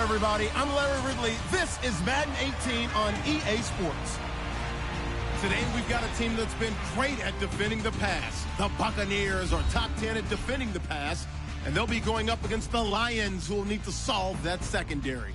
everybody. I'm Larry Ridley. This is Madden 18 on EA Sports. Today, we've got a team that's been great at defending the pass. The Buccaneers are top 10 at defending the pass, and they'll be going up against the Lions, who will need to solve that secondary.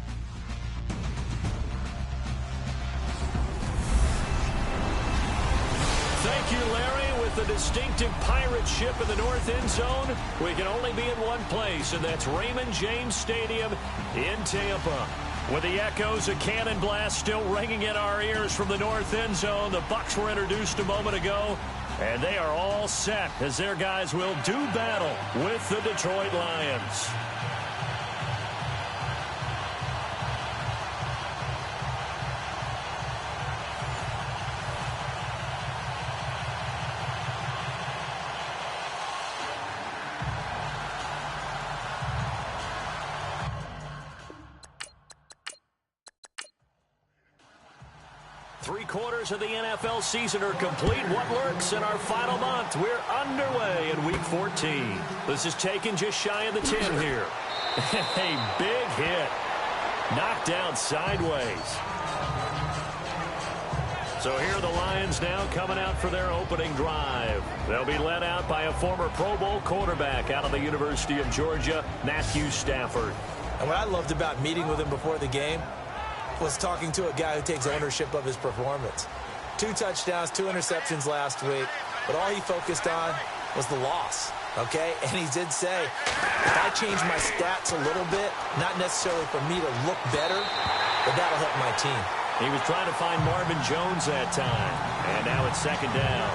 Thank you, Larry. With the distinctive pirate ship in the north end zone, we can only be in one place, and that's Raymond James Stadium in Tampa. With the echoes of cannon blast still ringing in our ears from the north end zone, the Bucs were introduced a moment ago, and they are all set as their guys will do battle with the Detroit Lions. Three-quarters of the NFL season are complete. What lurks in our final month? We're underway in Week 14. This is taken just shy of the 10 here. A big hit. Knocked down sideways. So here are the Lions now coming out for their opening drive. They'll be led out by a former Pro Bowl quarterback out of the University of Georgia, Matthew Stafford. And what I loved about meeting with him before the game was talking to a guy who takes ownership of his performance. 2 touchdowns, 2 interceptions last week, but all he focused on was the loss, okay? And he did say, if I change my stats a little bit, not necessarily for me to look better, but that'll help my team. He was trying to find Marvin Jones that time, and now it's second down.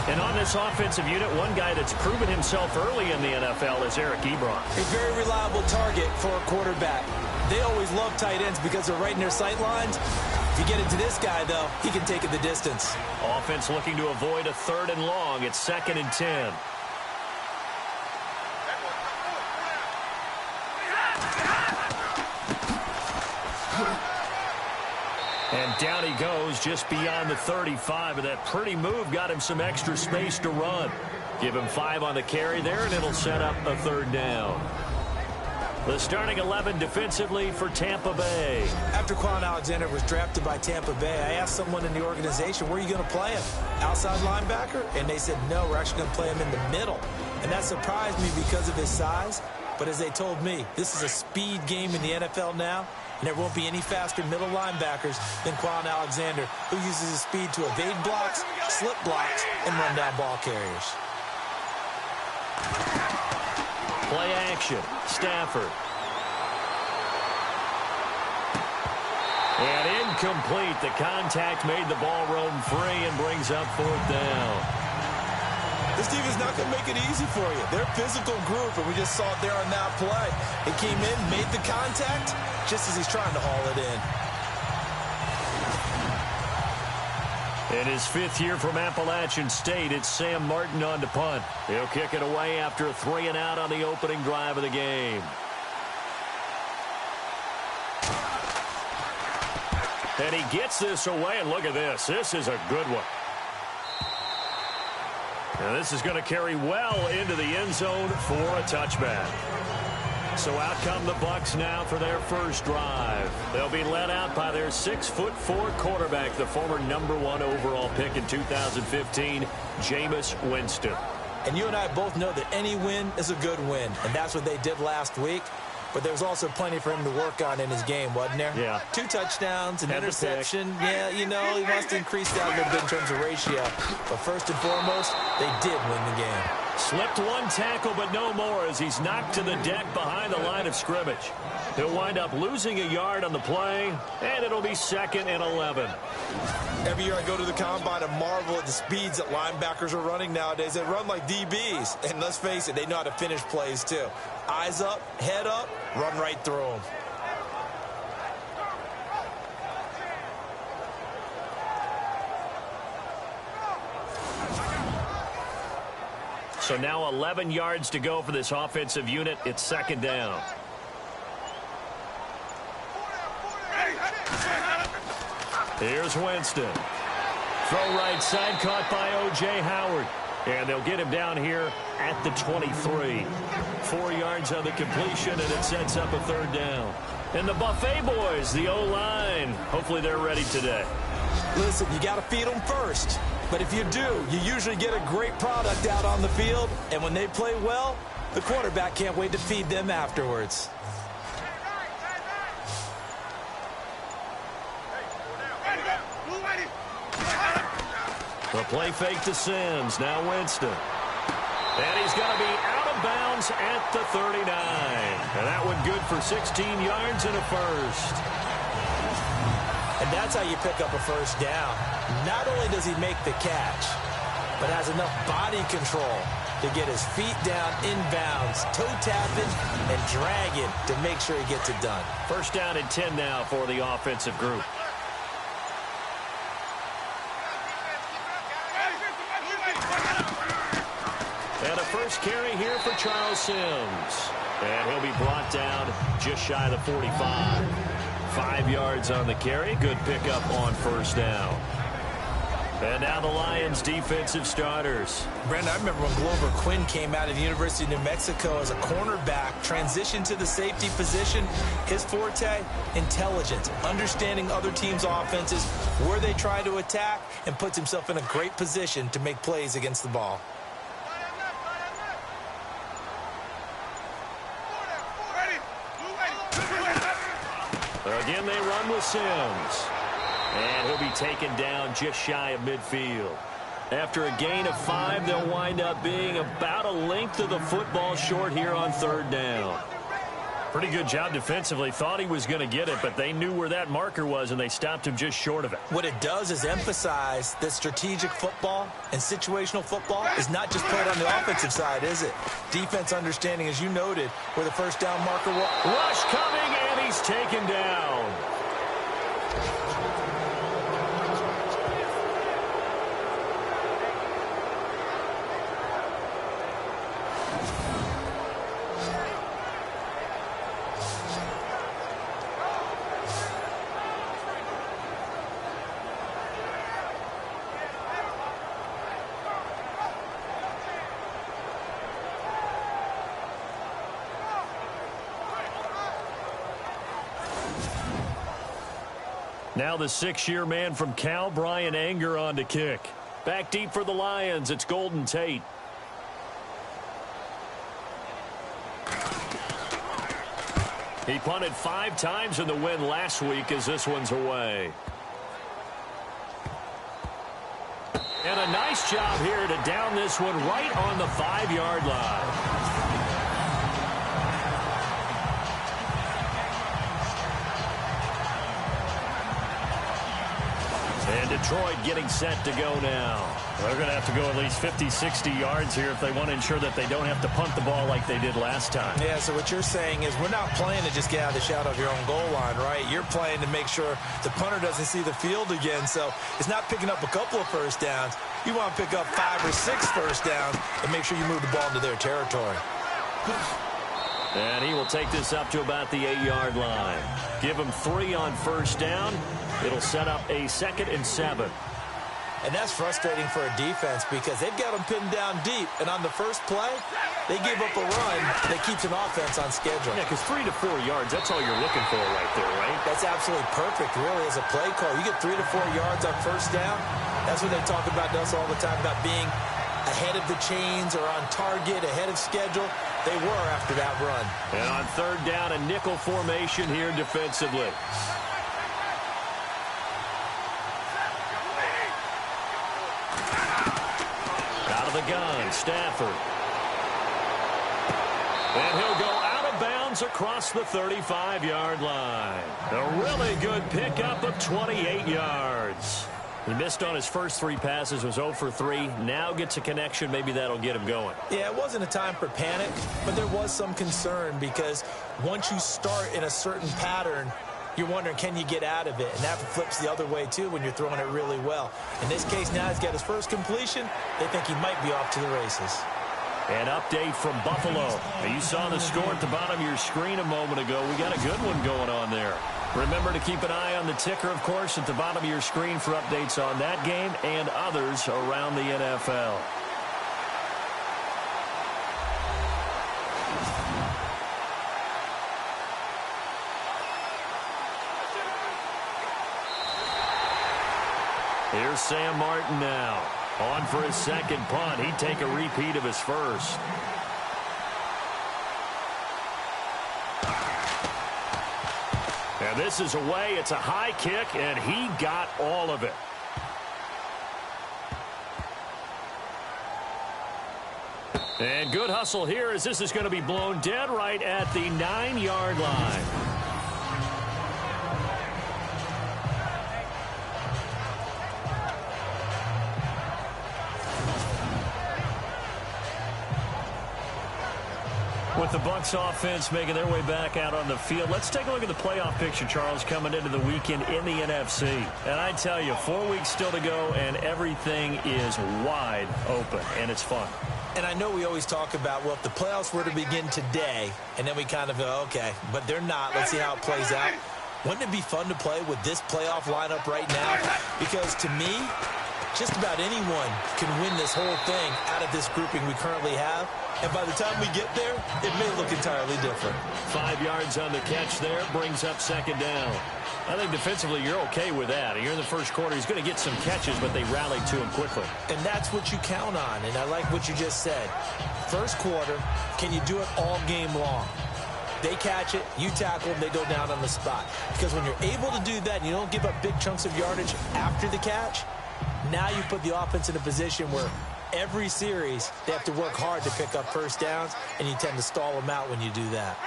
And on this offensive unit, one guy that's proven himself early in the NFL is Eric Ebron. A very reliable target for a quarterback. They always love tight ends because they're right in their sight lines. If you get it to this guy, though, he can take it the distance. Offense looking to avoid a 3rd and long. It's 2nd and 10. And down he goes just beyond the 35, and that pretty move got him some extra space to run. Give him 5 on the carry there, and it'll set up a 3rd down. The starting 11 defensively for Tampa Bay. After Quan Alexander was drafted by Tampa Bay, I asked someone in the organization, where are you going to play him? Outside linebacker? And they said, no, we're actually going to play him in the middle. And that surprised me because of his size. But as they told me, this is a speed game in the NFL now, and there won't be any faster middle linebackers than Quan Alexander, who uses his speed to evade blocks, slip blocks, and run down ball carriers. Play action. Stafford. And incomplete. The contact made the ball roam free and brings up 4th down. This team is not going to make it easy for you. They're a physical group, and we just saw it there on that play. He came in, made the contact, just as he's trying to haul it in. In his 5th year from Appalachian State, it's Sam Martin on to punt. He'll kick it away after a 3-and-out on the opening drive of the game. And he gets this away, and look at this. This is a good one. And this is going to carry well into the end zone for a touchback. So out come the Bucs now for their first drive. They'll be led out by their 6'4" quarterback, the former #1 overall pick in 2015, Jameis Winston. And you and I both know that any win is a good win, and that's what they did last week. But there was also plenty for him to work on in his game, wasn't there? Yeah. 2 touchdowns, an interception. Yeah, you know, he wants to increase that a little bit in terms of ratio. But first and foremost, they did win the game. Slipped 1 tackle, but no more as he's knocked to the deck behind the line of scrimmage. He'll wind up losing a yard on the play, and it'll be 2nd and 11. Every year I go to the combine and marvel at the speeds that linebackers are running nowadays. They run like DBs. And let's face it, they know how to finish plays too. Eyes up, head up, run right through them. So now 11 yards to go for this offensive unit. It's 2nd down. Here's Winston. Throw right side, caught by O.J. Howard. And they'll get him down here at the 23. 4 yards on the completion, and it sets up a third down. And the Buffet boys, the O-line, hopefully they're ready today. Listen, you got to feed them first. But if you do, you usually get a great product out on the field. And when they play well, the quarterback can't wait to feed them afterwards. The play fake to Sims. Now Winston. And he's going to be out of bounds at the 39. And that one good for 16 yards and a first. And that's how you pick up a first down. Not only does he make the catch, but has enough body control to get his feet down inbounds, toe tapping, and dragging to make sure he gets it done. First down and 10 now for the offensive group. And a first carry here for Charles Sims. And he'll be brought down just shy of the 45. 5 yards on the carry. Good pickup on first down. And now the Lions defensive starters. Brandon, I remember when Glover Quinn came out of the University of New Mexico as a cornerback, transitioned to the safety position. His forte, intelligence, understanding other teams' offenses, where they try to attack, and puts himself in a great position to make plays against the ball. Again, they run with Sims. And he'll be taken down just shy of midfield. After a gain of 5, they'll wind up being about a length of the football short here on third down. Pretty good job defensively. Thought he was going to get it, but they knew where that marker was, and they stopped him just short of it. What it does is emphasize that strategic football and situational football is not just played on the offensive side, is it? Defense understanding, as you noted, where the first down marker was. Rush coming, and he's taken down. Now the 6-year man from Cal, Brian Anger, on to kick. Back deep for the Lions, it's Golden Tate. He punted 5 times in the win last week as this one's away. And a nice job here to down this one right on the 5-yard line. And Detroit getting set to go now. They're going to have to go at least 50, 60 yards here if they want to ensure that they don't have to punt the ball like they did last time. Yeah, so what you're saying is we're not playing to just get out of the shadow of your own goal line, right? You're playing to make sure the punter doesn't see the field again. So it's not picking up a couple of first downs. You want to pick up 5 or 6 first downs and make sure you move the ball into their territory. And he will take this up to about the 8-yard line. Give him 3 on first down. It'll set up a 2nd and 7. And that's frustrating for a defense because they've got them pinned down deep. And on the first play, they give up a run that keeps an offense on schedule. Yeah, because 3 to 4 yards, that's all you're looking for right there, right? That's absolutely perfect, really, as a play call. You get 3 to 4 yards on first down. That's what they talk about us all the time, about being ahead of the chains or on target, ahead of schedule. They were after that run. And on third down, a nickel formation here defensively. Out of the gun, Stafford. And he'll go out of bounds across the 35-yard line. A really good pickup of 28 yards. He missed on his first 3 passes, was 0 for 3. Now gets a connection. Maybe that'll get him going. Yeah, it wasn't a time for panic, but there was some concern because once you start in a certain pattern, you're wondering, can you get out of it? And that flips the other way, too, when you're throwing it really well. In this case, now he's got his first completion. They think he might be off to the races. An update from Buffalo. Now, you saw the score at the bottom of your screen a moment ago. We got a good one going on there. Remember to keep an eye on the ticker, of course, at the bottom of your screen for updates on that game and others around the NFL. Here's Sam Martin now. On for his second punt. He'd take a repeat of his first. And this is away. It's a high kick, and he got all of it. And good hustle here as this is going to be blown dead right at the 9-yard line. With the Bucs offense making their way back out on the field, let's take a look at the playoff picture, Charles, coming into the weekend in the NFC. And I tell you, 4 weeks still to go, and everything is wide open, and it's fun. And I know we always talk about, well, if the playoffs were to begin today, and then we kind of go, okay, but they're not. Let's see how it plays out. Wouldn't it be fun to play with this playoff lineup right now? Because to me, just about anyone can win this whole thing out of this grouping we currently have. And by the time we get there, it may look entirely different. 5 yards on the catch there, brings up second down. I think defensively you're okay with that. You're in the first quarter. He's going to get some catches, but they rallied to him quickly. And that's what you count on, and I like what you just said. First quarter, can you do it all game long? They catch it, you tackle them, they go down on the spot. Because when you're able to do that and you don't give up big chunks of yardage after the catch, now you put the offense in a position where every series they have to work hard to pick up first downs, and you tend to stall them out when you do that.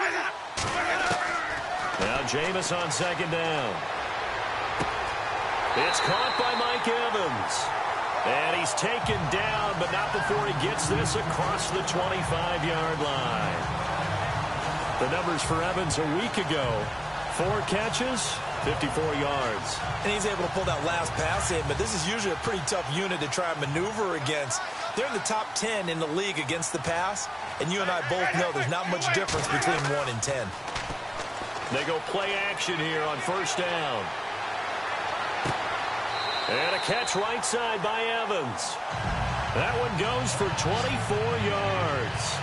Now Jameis on second down. It's caught by Mike Evans. And he's taken down, but not before he gets this across the 25-yard line. The numbers for Evans a week ago. 4 catches, 54 yards. And he's able to pull that last pass in, but this is usually a pretty tough unit to try and maneuver against. They're in the top 10 in the league against the pass, and you and I both know there's not much difference between 1 and 10. They go play action here on first down. And a catch right side by Evans. That one goes for 24 yards.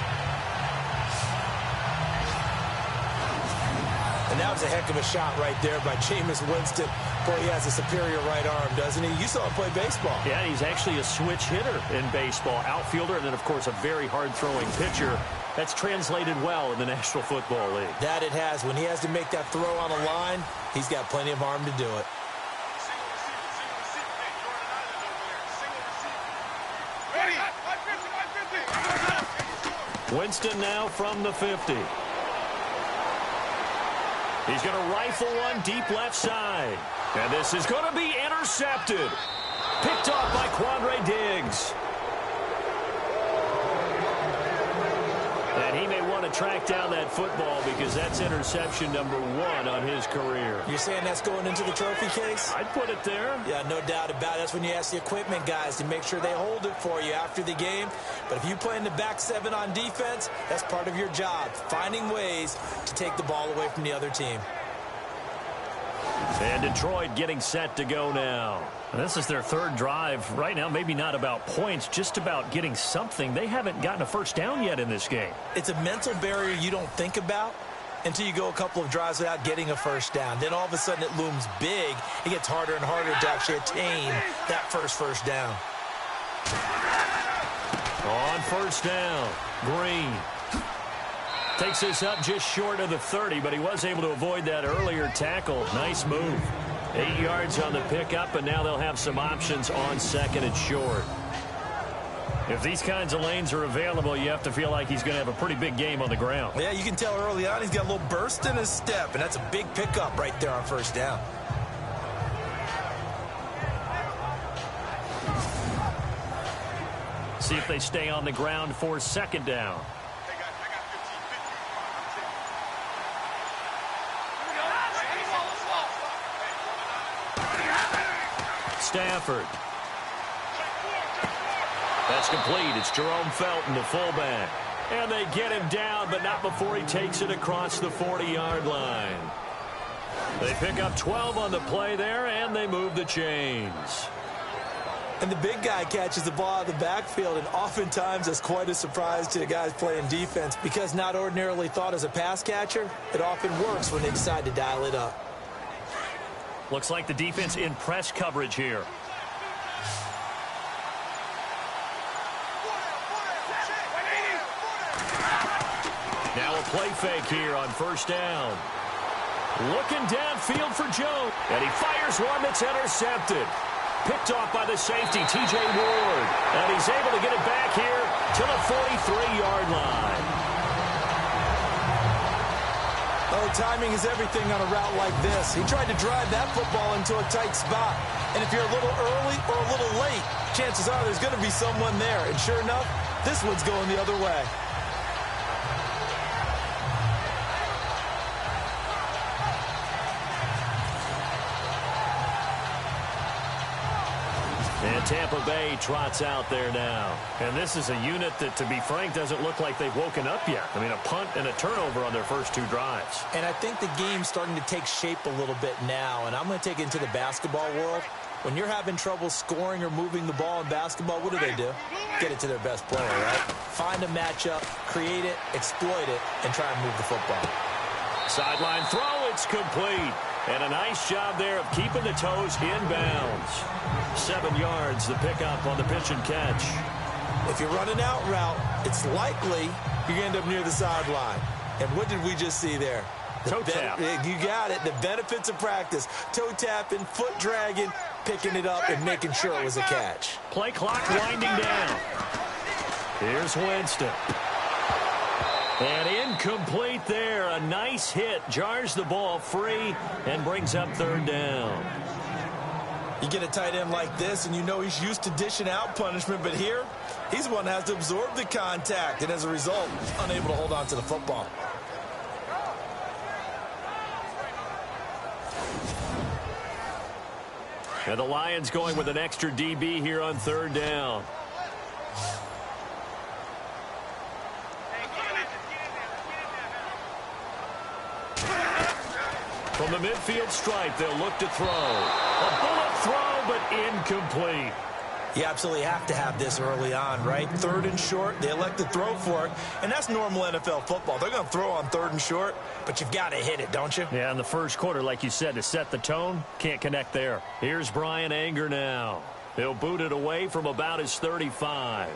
And that was a heck of a shot right there by Jameis Winston. Boy, he has a superior right arm, doesn't he? You saw him play baseball. Yeah, he's actually a switch hitter in baseball. Outfielder, and then, of course, a very hard-throwing pitcher. That's translated well in the National Football League. That it has. When he has to make that throw on a line, he's got plenty of arm to do it. Winston now from the 50. He's going to rifle one deep left side. And this is going to be intercepted. Picked off by Quandre Diggs. And he may want to track down that football because that's interception number 1 on his career. You're saying that's going into the trophy case? I'd put it there. Yeah, no doubt about it. That's when you ask the equipment guys to make sure they hold it for you after the game. But if you play in the back 7 on defense, that's part of your job, finding ways to take the ball away from the other team. And Detroit getting set to go now. This is their 3rd drive right now. Maybe not about points, just about getting something. They haven't gotten a first down yet in this game. It's a mental barrier you don't think about until you go a couple of drives without getting a first down. Then all of a sudden it looms big. It gets harder and harder to actually attain that first down. On first down, Green takes this up just short of the 30, but he was able to avoid that earlier tackle. Nice move. 8 yards on the pickup, and now they'll have some options on second and short. If these kinds of lanes are available, you have to feel like he's going to have a pretty big game on the ground. Yeah, you can tell early on he's got a little burst in his step, and that's a big pickup right there on first down. See if they stay on the ground for second down. Stafford. That's complete. It's Jerome Felton, the fullback. And they get him down, but not before he takes it across the 40-yard line. They pick up 12 on the play there, and they move the chains. And the big guy catches the ball out of the backfield, and oftentimes that's quite a surprise to the guys playing defense because not ordinarily thought as a pass catcher, it often works when they decide to dial it up. Looks like the defense in press coverage here. Now a play fake here on first down. Looking downfield for Joe. And he fires one that's intercepted. Picked off by the safety, T.J. Ward. And he's able to get it back here to the 43-yard line. Oh, timing is everything on a route like this. He tried to drive that football into a tight spot. And if you're a little early or a little late, chances are there's going to be someone there. And sure enough, this one's going the other way. And Tampa Bay trots out there now. And this is a unit that, to be frank, doesn't look like they've woken up yet. I mean, a punt and a turnover on their first two drives. And I think the game's starting to take shape a little bit now. And I'm going to take it into the basketball world. When you're having trouble scoring or moving the ball in basketball, what do? Get it to their best player, right? Find a matchup, create it, exploit it, and try and move the football. Sideline throw, it's complete. And a nice job there of keeping the toes inbounds. 7 yards, the pickup on the pitch and catch. If you're running out route, it's likely you're going to end up near the sideline. And what did we just see there? Toe tap. You got it. The benefits of practice. Toe tapping, foot dragging, picking it up, and making sure it was a catch. Play clock winding down. Here's Winston. And incomplete there. A nice hit. Jars the ball free and brings up third down. You get a tight end like this, and you know he's used to dishing out punishment. But here, he's the one that has to absorb the contact. And as a result, unable to hold on to the football. And the Lions going with an extra DB here on third down. From the midfield stripe, they'll look to throw. A bullet throw, but incomplete. You absolutely have to have this early on, right? Third and short, they elect to throw for it, and that's normal NFL football. They're going to throw on third and short, but you've got to hit it, don't you? Yeah, in the first quarter, like you said, to set the tone, can't connect there. Here's Brian Anger now. He'll boot it away from about his 35.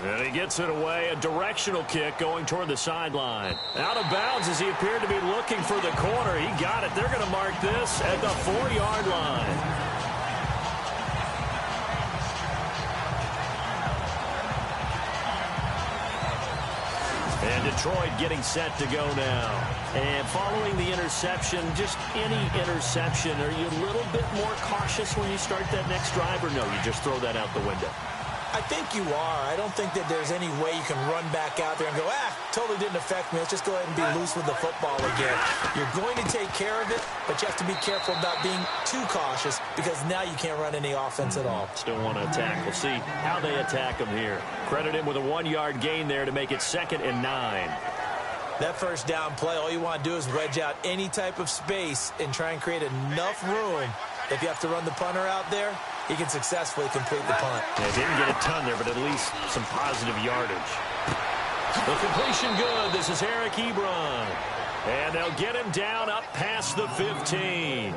And he gets it away, a directional kick going toward the sideline. Out of bounds as he appeared to be looking for the corner. He got it. They're going to mark this at the 4-yard line. And Detroit getting set to go now. And following the interception, just any interception, are you a little bit more cautious when you start that next drive, or no, you just throw that out the window? I think you are. I don't think that there's any way you can run back out there and go, totally didn't affect me. Let's just go ahead and be loose with the football again. You're going to take care of it, but you have to be careful about being too cautious because now you can't run any offense at all. Still want to attack. We'll see how they attack him here. Credit him with a 1-yard gain there to make it 2nd and 9. That first down play, all you want to do is wedge out any type of space and try and create enough room. If you have to run the punter out there, he can successfully complete the punt. Yeah, didn't get a ton there, but at least some positive yardage. The completion good. This is Eric Ebron. And they'll get him down up past the 15.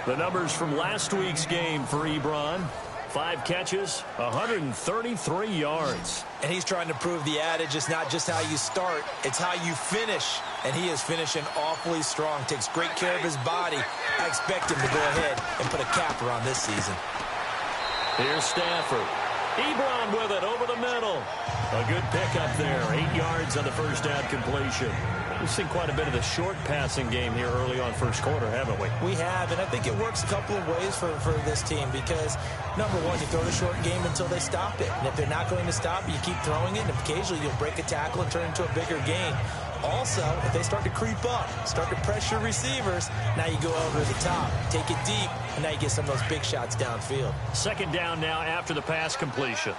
The numbers from last week's game for Ebron. 5 catches, 133 yards. And he's trying to prove the adage, it's not just how you start, it's how you finish. And he is finishing awfully strong, takes great care of his body. I expect him to go ahead and put a capper on this season. Here's Stafford. Ebron with it over the middle. A good pickup there. 8 yards on the first down completion. We've seen quite a bit of the short passing game here early on first quarter, haven't we? We have, and I think it works a couple of ways for this team because, number one, you throw the short game until they stop it. And if they're not going to stop it, you keep throwing it, and occasionally you'll break a tackle and turn it into a bigger gain. Also, if they start to creep up, start to pressure receivers, now you go over the top, take it deep, and now you get some of those big shots downfield. 2nd down now after the pass completion.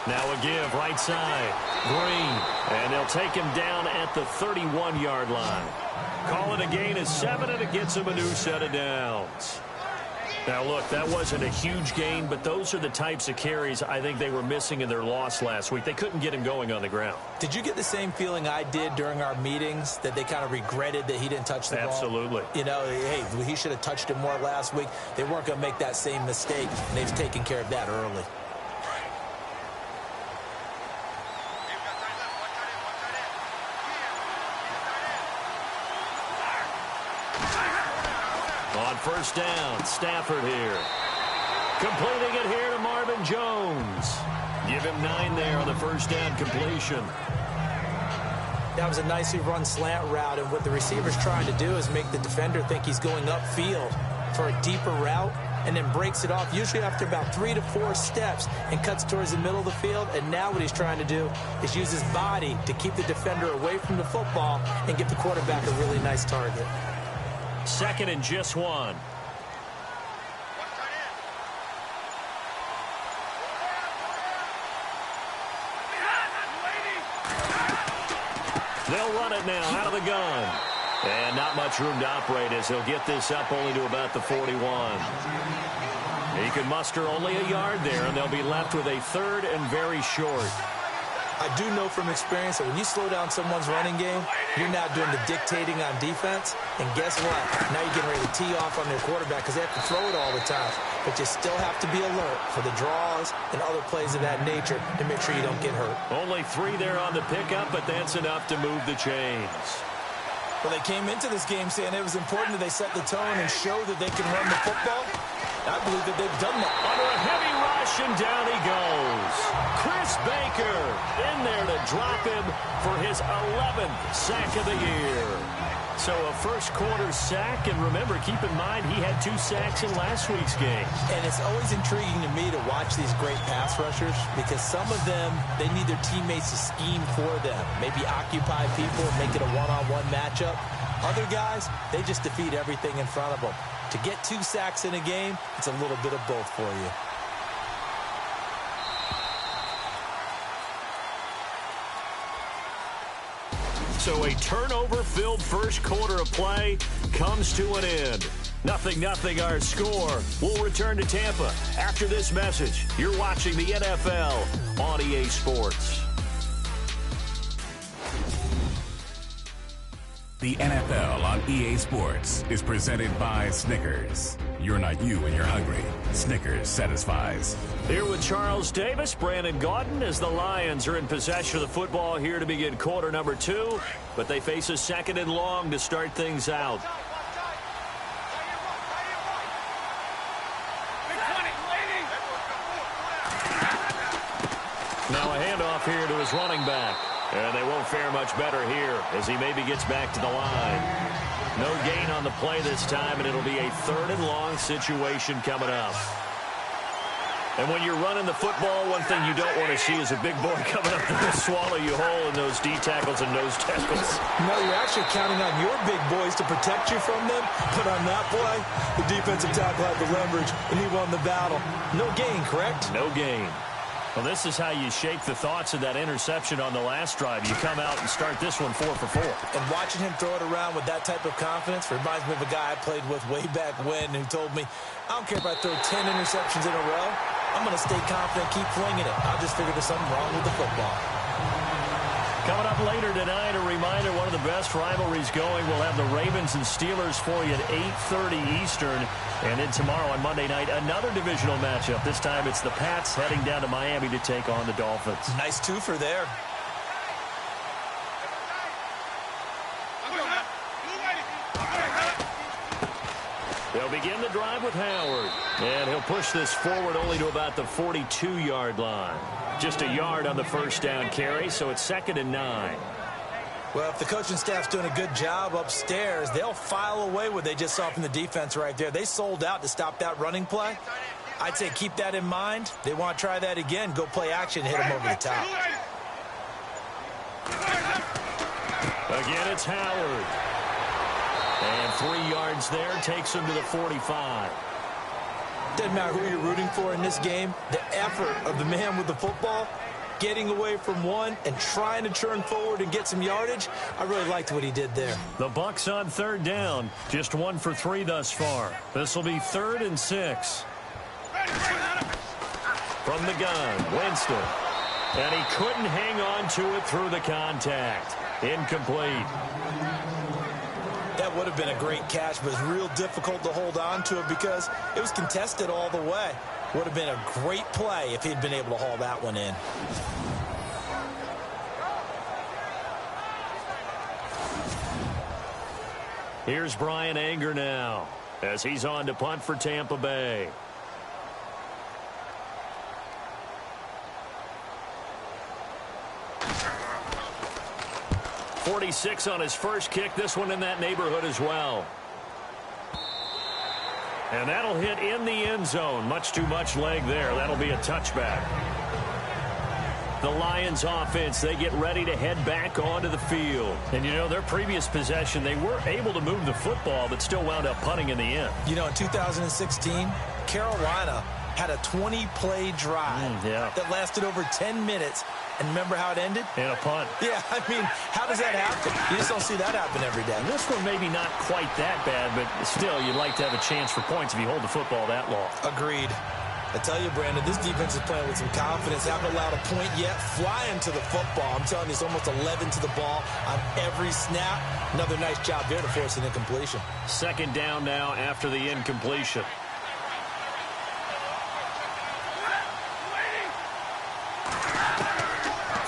Now a give, right side. Green. And they'll take him down at the 31-yard line. Call it a gain of 7, and it gets him a new set of downs. Now, look, that wasn't a huge gain, but those are the types of carries I think they were missing in their loss last week. They couldn't get him going on the ground. Did you get the same feeling I did during our meetings, that they kind of regretted that he didn't touch the ball? Absolutely. You know, hey, he should have touched it more last week. They weren't going to make that same mistake, and they've taken care of that early. On first down, Stafford here. Completing it here to Marvin Jones. Give him 9 there on the first down completion. That was a nicely run slant route, and what the receiver's trying to do is make the defender think he's going upfield for a deeper route, and then breaks it off, usually after about 3 to 4 steps, and cuts towards the middle of the field. And now what he's trying to do is use his body to keep the defender away from the football and get the quarterback a really nice target. Second and just 1. They'll run it now out of the gun. And not much room to operate as he'll get this up only to about the 41. He can muster only a yard there, and they'll be left with a 3rd and very short. I do know from experience that when you slow down someone's running game, you're now doing the dictating on defense. And guess what? Now you're getting ready to tee off on their quarterback because they have to throw it all the time. But you still have to be alert for the draws and other plays of that nature to make sure you don't get hurt. Only 3 there on the pickup, but that's enough to move the chains. Well, they came into this game saying it was important that they set the tone and show that they can run the football. I believe that they've done that. Under a heavy rush, and down he goes. Chris Baker in there to drop him for his 11th sack of the year. So a first-quarter sack, and remember, keep in mind, he had 2 sacks in last week's game. And it's always intriguing to me to watch these great pass rushers because some of them, they need their teammates to scheme for them. Maybe occupy people, make it a one-on-one matchup. Other guys, they just defeat everything in front of them. To get 2 sacks in a game, it's a little bit of both for you. So a turnover-filled first quarter of play comes to an end. 0-0 our score. We'll return to Tampa after this message. You're watching the NFL on EA Sports. The NFL on EA Sports is presented by Snickers. You're not you when you're hungry. Snickers satisfies. Here with Charles Davis, Brandon Gaudin, as the Lions are in possession of the football here to begin quarter number 2. But they face a 2nd and long to start things out. Now a handoff here to his running back. And they won't fare much better here as he maybe gets back to the line. No gain on the play this time, and it'll be a 3rd and long situation coming up. And when you're running the football, one thing you don't want to see is a big boy coming up to swallow you whole in those D tackles and nose tackles. No, you're actually counting on your big boys to protect you from them. But on that play, the defensive tackle had the leverage, and he won the battle. No gain, correct? No gain. Well, this is how you shake the thoughts of that interception on the last drive. You come out and start this one 4 for 4. And watching him throw it around with that type of confidence reminds me of a guy I played with way back when who told me, I don't care if I throw 10 interceptions in a row. I'm going to stay confident, keep flinging it. I'll just figure there's something wrong with the football. Coming up later tonight, a reminder, one of the best rivalries going. We'll have the Ravens and Steelers for you at 8:30 Eastern. And then tomorrow on Monday night, another divisional matchup. This time it's the Pats heading down to Miami to take on the Dolphins. Nice twofer there. They'll begin the drive with Howard. And he'll push this forward only to about the 42-yard line. Just a yard on the first down carry, so it's 2nd and 9. Well, if the coaching staff's doing a good job upstairs, they'll file away what they just saw from the defense right there. They sold out to stop that running play. I'd say keep that in mind. They want to try that again. Go play action and hit them over the top. Again, it's Howard. And 3 yards there takes him to the 45. Doesn't matter who you're rooting for in this game. The effort of the man with the football, getting away from one and trying to turn forward and get some yardage. I really liked what he did there. The Bucs on third down. Just 1 for 3 thus far. This will be 3rd and 6. From the gun, Winston. And he couldn't hang on to it through the contact. Incomplete. That would have been a great catch, but it's real difficult to hold on to it because it was contested all the way. Would have been a great play if he'd been able to haul that one in. Here's Brian Anger now as he's on to punt for Tampa Bay. .46 on his first kick. This one in that neighborhood as well. And that'll hit in the end zone. Much too much leg there. That'll be a touchback. The Lions offense, they get ready to head back onto the field. And, you know, their previous possession, they were able to move the football, but still wound up punting in the end. You know, in 2016, Carolina had a 20-play drive that lasted over 10 minutes. And remember how it ended? In a punt. Yeah, I mean, how does that happen? You just don't see that happen every day. This one maybe not quite that bad, but still, you'd like to have a chance for points if you hold the football that long. Agreed. I tell you, Brandon, this defense is playing with some confidence. Haven't allowed a point yet. Flying to the football. I'm telling you, it's almost 11 to the ball on every snap. Another nice job there to force an incompletion. 2nd down now after the incompletion.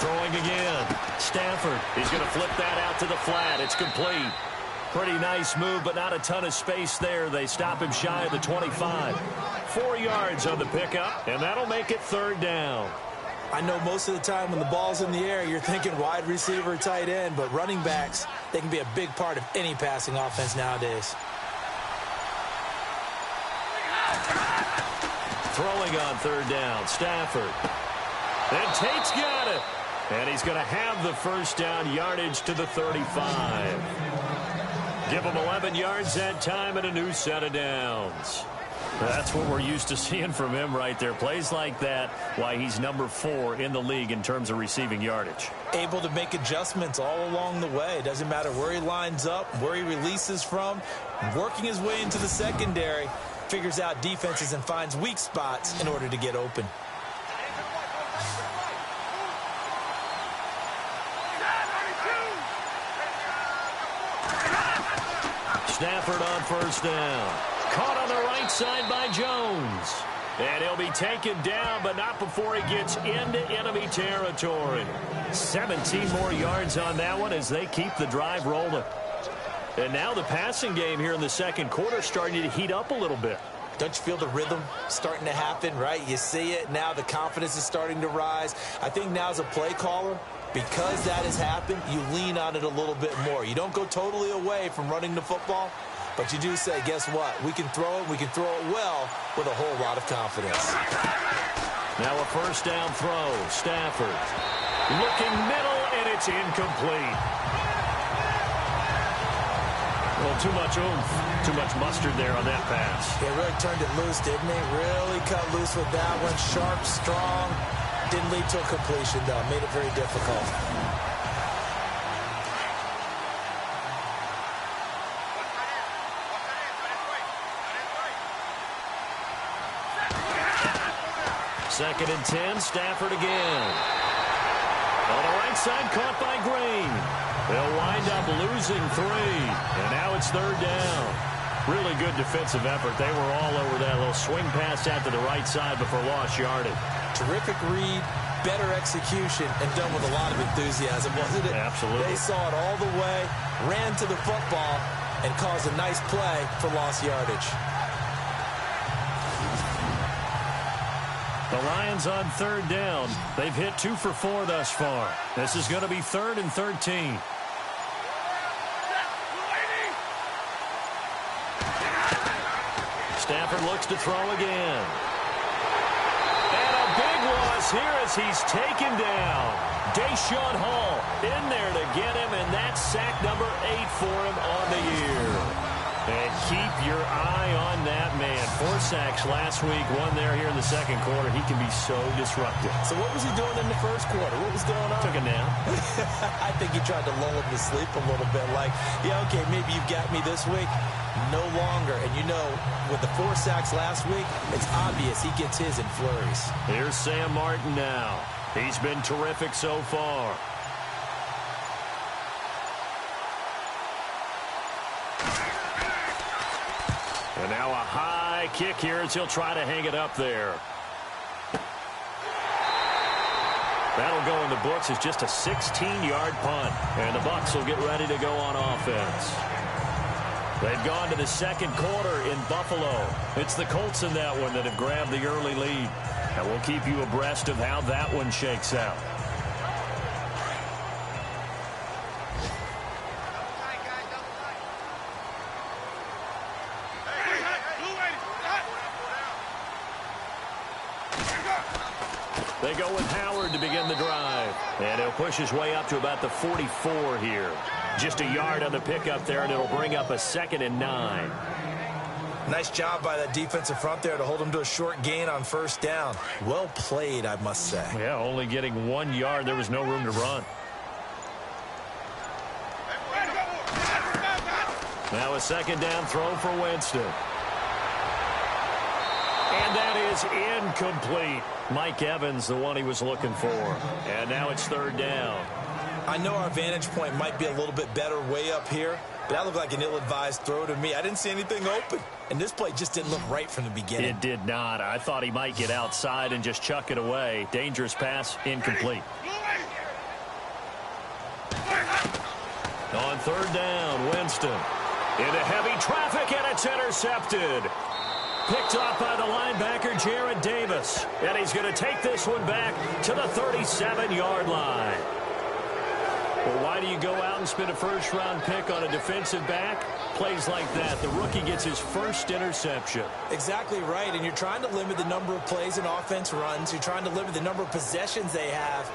Throwing again. Stafford. He's going to flip that out to the flat. It's complete. Pretty nice move, but not a ton of space there. They stop him shy of the 25. 4 yards on the pickup, and that'll make it 3rd down. I know most of the time when the ball's in the air, you're thinking wide receiver, tight end, but running backs, they can be a big part of any passing offense nowadays. Throwing on 3rd down, Stafford. And Tate's got it. And he's going to have the 1st down, yardage to the 35. Give him 11 yards that time and a new set of downs. That's what we're used to seeing from him right there. Plays like that, why he's number 4 in the league in terms of receiving yardage. Able to make adjustments all along the way. Doesn't matter where he lines up, where he releases from. Working his way into the secondary. Figures out defenses and finds weak spots in order to get open. Stafford on 1st down. Caught on the right side by Jones. And he'll be taken down, but not before he gets into enemy territory. 17 more yards on that one as they keep the drive rolling. And now the passing game here in the 2nd quarter starting to heat up a little bit. Don't you feel the rhythm starting to happen, right? You see it. Now the confidence is starting to rise. I think now as a play caller, because that has happened, you lean on it a little bit more. You don't go totally away from running the football, but you do say, guess what? We can throw it. We can throw it well with a whole lot of confidence. Now a 1st down throw. Stafford looking middle, and it's incomplete. Well, too much oomph, too much mustard there on that pass. They really turned it loose, didn't they? Really cut loose with that one. Sharp, strong. Didn't lead to a completion, though. Made it very difficult. Second and 10, Stafford again. On the right side, caught by Green. They'll wind up losing 3, and now it's 3rd down. Really good defensive effort. They were all over that little swing pass out to the right side before lost yardage. Terrific read, better execution, and done with a lot of enthusiasm, wasn't it? Absolutely. They saw it all the way, ran to the football, and caused a nice play for lost yardage. The Lions on 3rd down. They've hit 2 for 4 thus far. This is going to be 3rd and 13. Stafford looks to throw again. And a big loss here as he's taken down. Deshaun Hall in there to get him, and that's sack number 8 for him on the year. And keep your eye on that man. 4 sacks last week, 1 there here in the second quarter. He can be so disruptive. So what was he doing in the first quarter? What was going on? Took a nap. I think he tried to lull him to sleep a little bit. Like, yeah, okay, maybe you've got me this week. No longer. And you know, with the 4 sacks last week, it's obvious he gets his in flurries. Here's Sam Martin now. He's been terrific so far. And now a high kick here as he'll try to hang it up there. That'll go in the books as just a 16-yard punt. And the Bucs will get ready to go on offense. They've gone to the second quarter in Buffalo. It's the Colts in that one that have grabbed the early lead. And we'll keep you abreast of how that one shakes out. They go with Howard to begin the drive. And he'll push his way up to about the 44 here. Just a yard on the pickup there, and it'll bring up a 2nd and 9. Nice job by that defensive front there to hold him to a short gain on first down. Well played, I must say. Yeah, only getting 1 yard. There was no room to run. Now a 2nd down throw for Winston. And that is incomplete. Mike Evans, the one he was looking for. And now it's 3rd down. I know our vantage point might be a little bit better way up here, but that looked like an ill-advised throw to me. I didn't see anything open, and this play just didn't look right from the beginning. It did not. I thought he might get outside and just chuck it away. Dangerous pass, incomplete. On 3rd down, Winston. Into heavy traffic, and it's intercepted. Picked off by the linebacker, Jared Davis. And he's going to take this one back to the 37-yard line. Well, why do you go out and spend a first-round pick on a defensive back? Plays like that. The rookie gets his first interception. Exactly right, and you're trying to limit the number of plays and offense runs. You're trying to limit the number of possessions they have.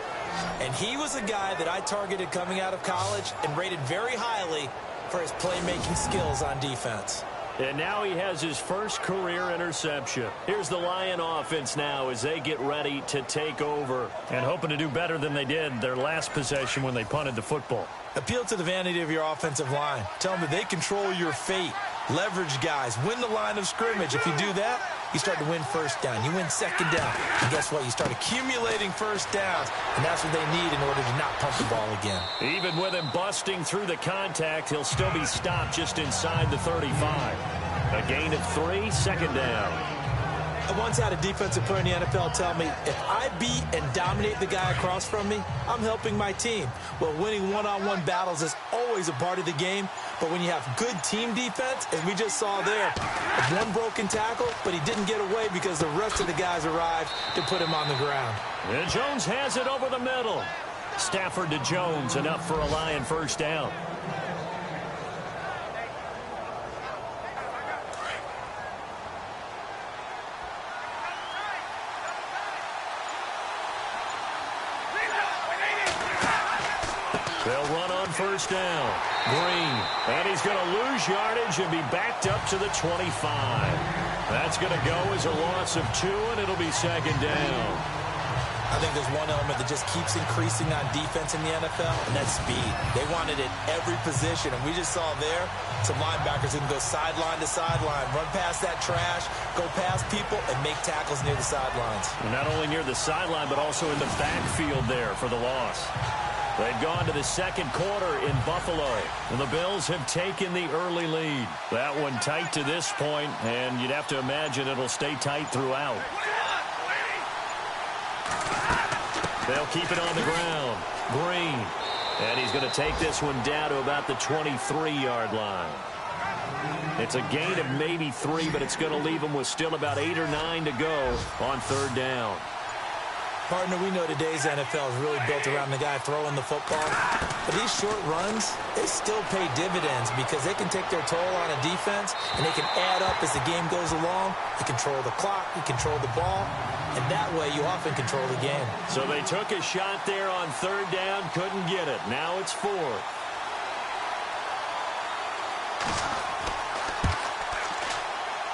And he was a guy that I targeted coming out of college and rated very highly for his playmaking skills on defense. And now he has his first career interception. Here's the Lion offense now as they get ready to take over and hoping to do better than they did their last possession when they punted the football. Appeal to the vanity of your offensive line. Tell them that they control your fate. Leverage guys. Win the line of scrimmage. If you do that, you start to win first down. You win second down. And guess what? You start accumulating first downs. And that's what they need in order to not pump the ball again. Even with him busting through the contact, he'll still be stopped just inside the 35. A gain of 3, 2nd down. I once had a defensive player in the NFL tell me, if I beat and dominate the guy across from me, I'm helping my team. Well, winning one-on-one battles is always a part of the game, but when you have good team defense, as we just saw there, one broken tackle, but he didn't get away because the rest of the guys arrived to put him on the ground. And Jones has it over the middle. Stafford to Jones, enough for a Lion first down. They'll run on first down. Green. And he's going to lose yardage and be backed up to the 25. That's going to go as a loss of 2, and it'll be 2nd down. I think there's one element that just keeps increasing on defense in the NFL, and that's speed. They want it at every position, and we just saw there some linebackers who can go sideline to sideline, run past that trash, go past people, and make tackles near the sidelines. And not only near the sideline, but also in the backfield there for the loss. They've gone to the second quarter in Buffalo, and the Bills have taken the early lead. That one tight to this point, and you'd have to imagine it'll stay tight throughout. They'll keep it on the ground. Green. And he's going to take this one down to about the 23-yard line. It's a gain of maybe 3, but it's going to leave him with still about 8 or 9 to go on 3rd down. Partner, we know today's NFL is really built around the guy throwing the football. But these short runs, they still pay dividends because they can take their toll on a defense, and they can add up as the game goes along. You control the clock, you control the ball, and that way you often control the game. So they took a shot there on 3rd down, couldn't get it. Now it's 4.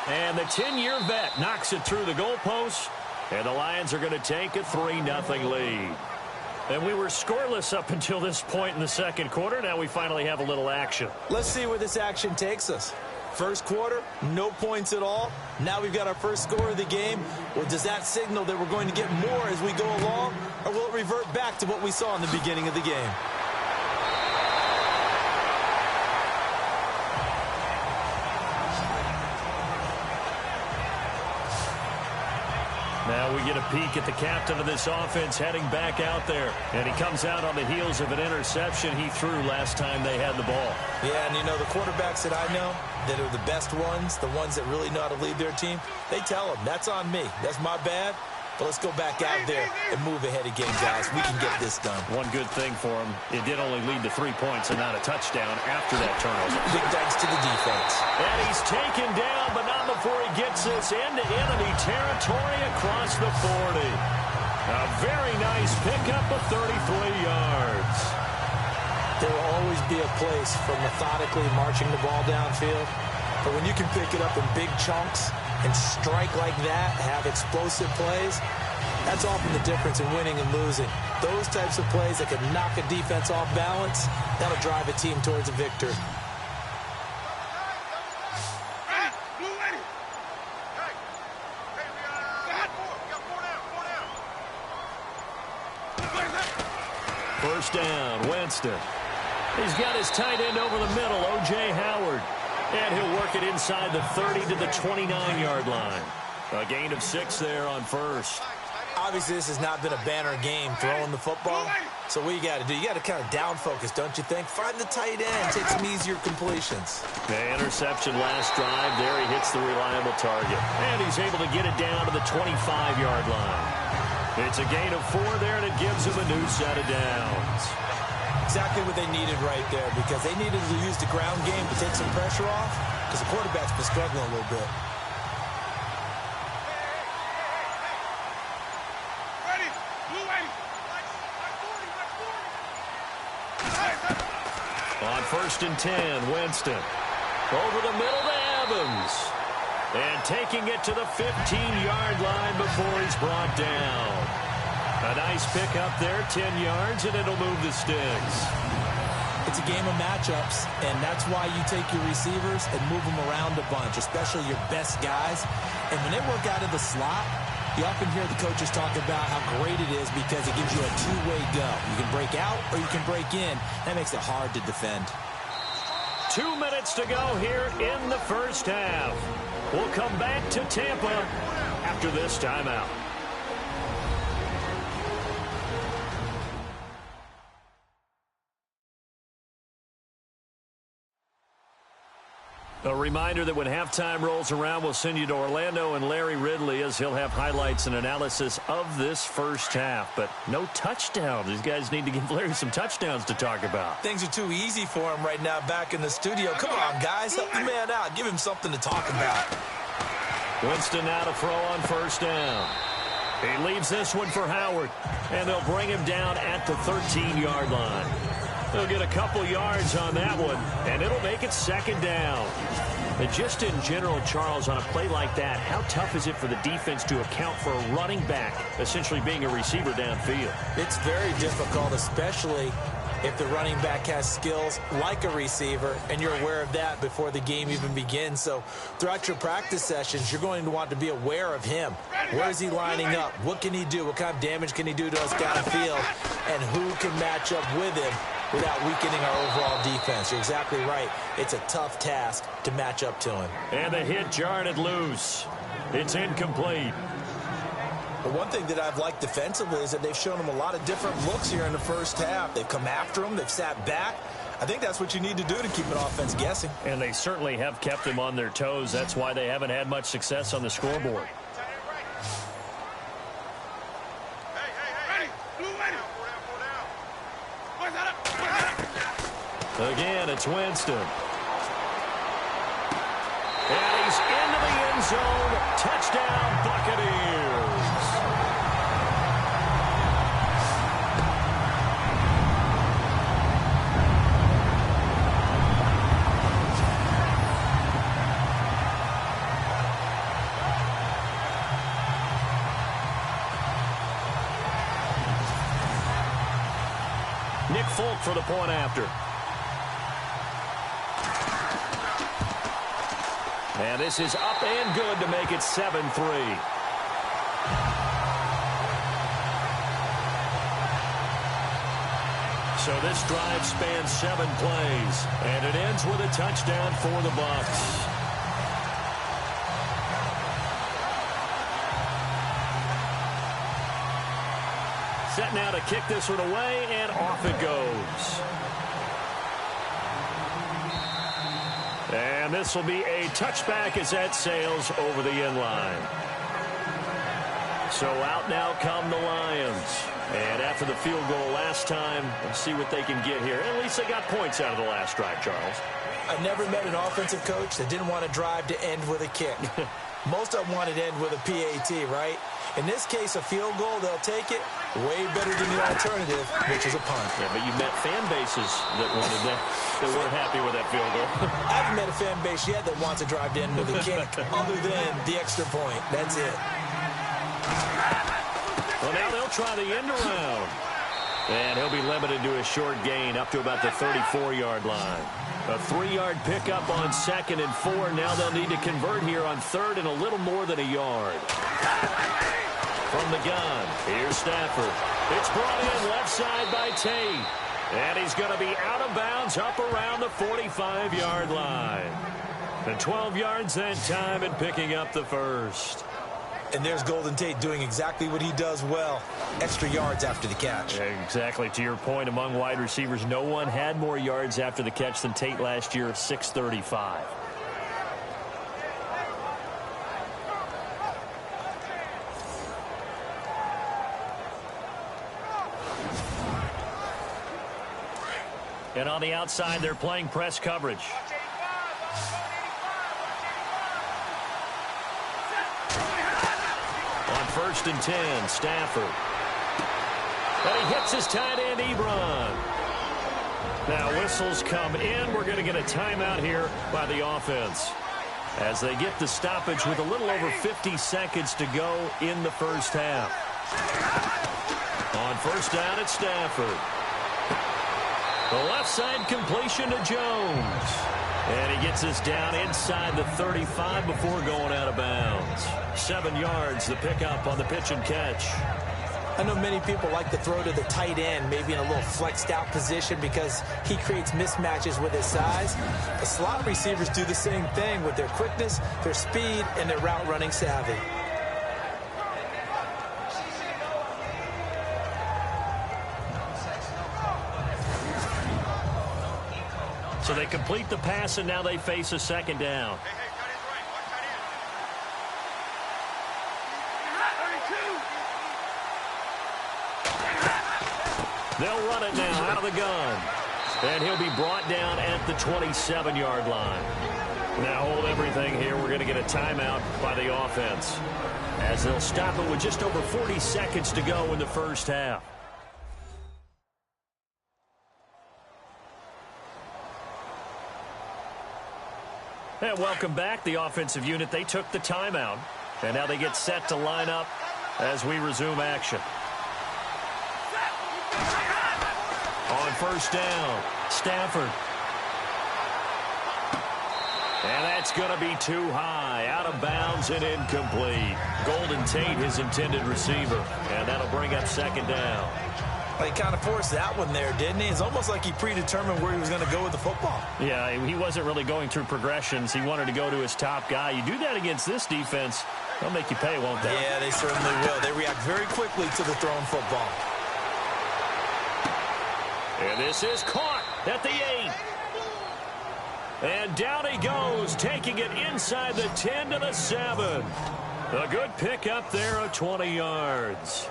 And the 10-year vet knocks it through the goalpost, and the Lions are going to take a 3-0 lead. And we were scoreless up until this point in the second quarter. Now we finally have a little action. Let's see where this action takes us. First quarter, no points at all. Now we've got our first score of the game. Well, does that signal that we're going to get more as we go along, or will it revert back to what we saw in the beginning of the game? Now we get a peek at the captain of this offense heading back out there. And he comes out on the heels of an interception he threw last time they had the ball. Yeah, and you know, the quarterbacks that I know that are the best ones, the ones that really know how to lead their team, they tell them, that's on me. That's my bad. But let's go back out there and move ahead again, guys. We can get this done. One good thing for him, it did only lead to 3 points and not a touchdown after that turnover. Big thanks to the defense. And he's taken down, but not before he gets this into enemy territory across the 40. A very nice pickup of 33 yards. There will always be a place for methodically marching the ball downfield. But when you can pick it up in big chunks and strike like that, have explosive plays, that's often the difference in winning and losing. Those types of plays that can knock a defense off balance, that'll drive a team towards a victory. First down, Winston. He's got his tight end over the middle, O.J. Howard. And he'll work it inside the 30 to the 29-yard line. A gain of 6 there on first. Obviously, this has not been a banner game throwing the football. So what you got to do, you got to kind of down focus, don't you think? Find the tight end, take some easier completions. The interception last drive. There he hits the reliable target. And he's able to get it down to the 25-yard line. It's a gain of 4 there, and it gives him a new set of downs. Exactly what they needed right there, because they needed to use the ground game to take some pressure off, because the quarterback's been struggling a little bit. On first and 10, Winston. Over the middle to Evans. And taking it to the 15-yard line before he's brought down. A nice pickup there, 10 yards, and it'll move the sticks. It's a game of matchups, and that's why you take your receivers and move them around a bunch, especially your best guys. And when they work out of the slot, you often hear the coaches talk about how great it is because it gives you a two-way go. You can break out or you can break in. That makes it hard to defend. 2 minutes to go here in the first half. We'll come back to Tampa after this timeout. A reminder that when halftime rolls around, we'll send you to Orlando and Larry Ridley as he'll have highlights and analysis of this first half. But no touchdowns. These guys need to give Larry some touchdowns to talk about. Things are too easy for him right now back in the studio. Come on, guys. Help the man out. Give him something to talk about. Winston now to throw on first down. He leaves this one for Howard, and they'll bring him down at the 13-yard line. They'll get a couple yards on that one, and it'll make it second down. And just in general, Charles, on a play like that, how tough is it for the defense to account for a running back essentially being a receiver downfield? It's very difficult, especially if the running back has skills like a receiver, and you're aware of that before the game even begins. So throughout your practice sessions, you're going to want to be aware of him. Where is he lining up? What can he do? What kind of damage can he do to us downfield? And who can match up with him without weakening our overall defense? You're exactly right. It's a tough task to match up to him. And the hit jarred it loose. It's incomplete. But one thing that I've liked defensively is that they've shown him a lot of different looks here in the first half. They've come after him. They've sat back. I think that's what you need to do to keep an offense guessing. And they certainly have kept them on their toes. That's why they haven't had much success on the scoreboard. Again, it's Winston. And he's into the end zone. Touchdown, Buccaneers. Nick Folk for the point after. And this is up and good to make it 7-3. So this drive spans 7 plays, and it ends with a touchdown for the Bucs. Set now to kick this one away, and off it goes. And this will be a touchback as that sails over the end line. So out now come the Lions. And after the field goal last time, let's see what they can get here. At least they got points out of the last drive, Charles. I've never met an offensive coach that didn't want to drive to end with a kick. Most of them wanted to end with a PAT, right? In this case, a field goal, they'll take it. Way better than the alternative, which is a punt. Yeah, but you met fan bases that wanted that, that weren't happy with that field goal. I haven't met a fan base yet that wants to drive to end with a kick, other than the extra point. That's it. Well, now they'll try the end around. And he'll be limited to a short gain up to about the 34-yard line. A 3-yard pickup on 2nd and 4. Now they'll need to convert here on 3rd and a little more than a yard. From the gun, here's Stafford. It's brought in left side by Tate. And he's going to be out of bounds up around the 45-yard line. And 12 yards that time and picking up the first. And there's Golden Tate doing exactly what he does well. Extra yards after the catch. Exactly. To your point, among wide receivers, no one had more yards after the catch than Tate last year, 635. And on the outside, they're playing press coverage. On 1st and 10, Stafford. And he hits his tight end, Ebron. Now whistles come in. We're going to get a timeout here by the offense as they get the stoppage with a little over 50 seconds to go in the first half. On 1st down, it's Stafford. The left side completion to Jones. And he gets us down inside the 35 before going out of bounds. 7 yards, the pickup on the pitch and catch. I know many people like to throw to the tight end, maybe in a little flexed out position because he creates mismatches with his size. The slot receivers do the same thing with their quickness, their speed, and their route running savvy. So they complete the pass, and now they face a 2nd down. They'll run it now out of the gun. And he'll be brought down at the 27-yard line. Now hold everything here. We're going to get a timeout by the offense as they'll stop it with just over 40 seconds to go in the first half. And welcome back. The offensive unit, they took the timeout. And now they get set to line up as we resume action. On 1st down, Stafford. And that's going to be too high, out of bounds and incomplete. Golden Tate, his intended receiver. And that'll bring up 2nd down. Well, he kind of forced that one there, didn't he? It's almost like he predetermined where he was going to go with the football. Yeah, he wasn't really going through progressions. He wanted to go to his top guy. You do that against this defense, they'll make you pay, won't they? Yeah, they certainly will. They react very quickly to the thrown football. And this is caught at the 8. And down he goes, taking it inside the 10 to the 7. A good pickup there of 20 yards.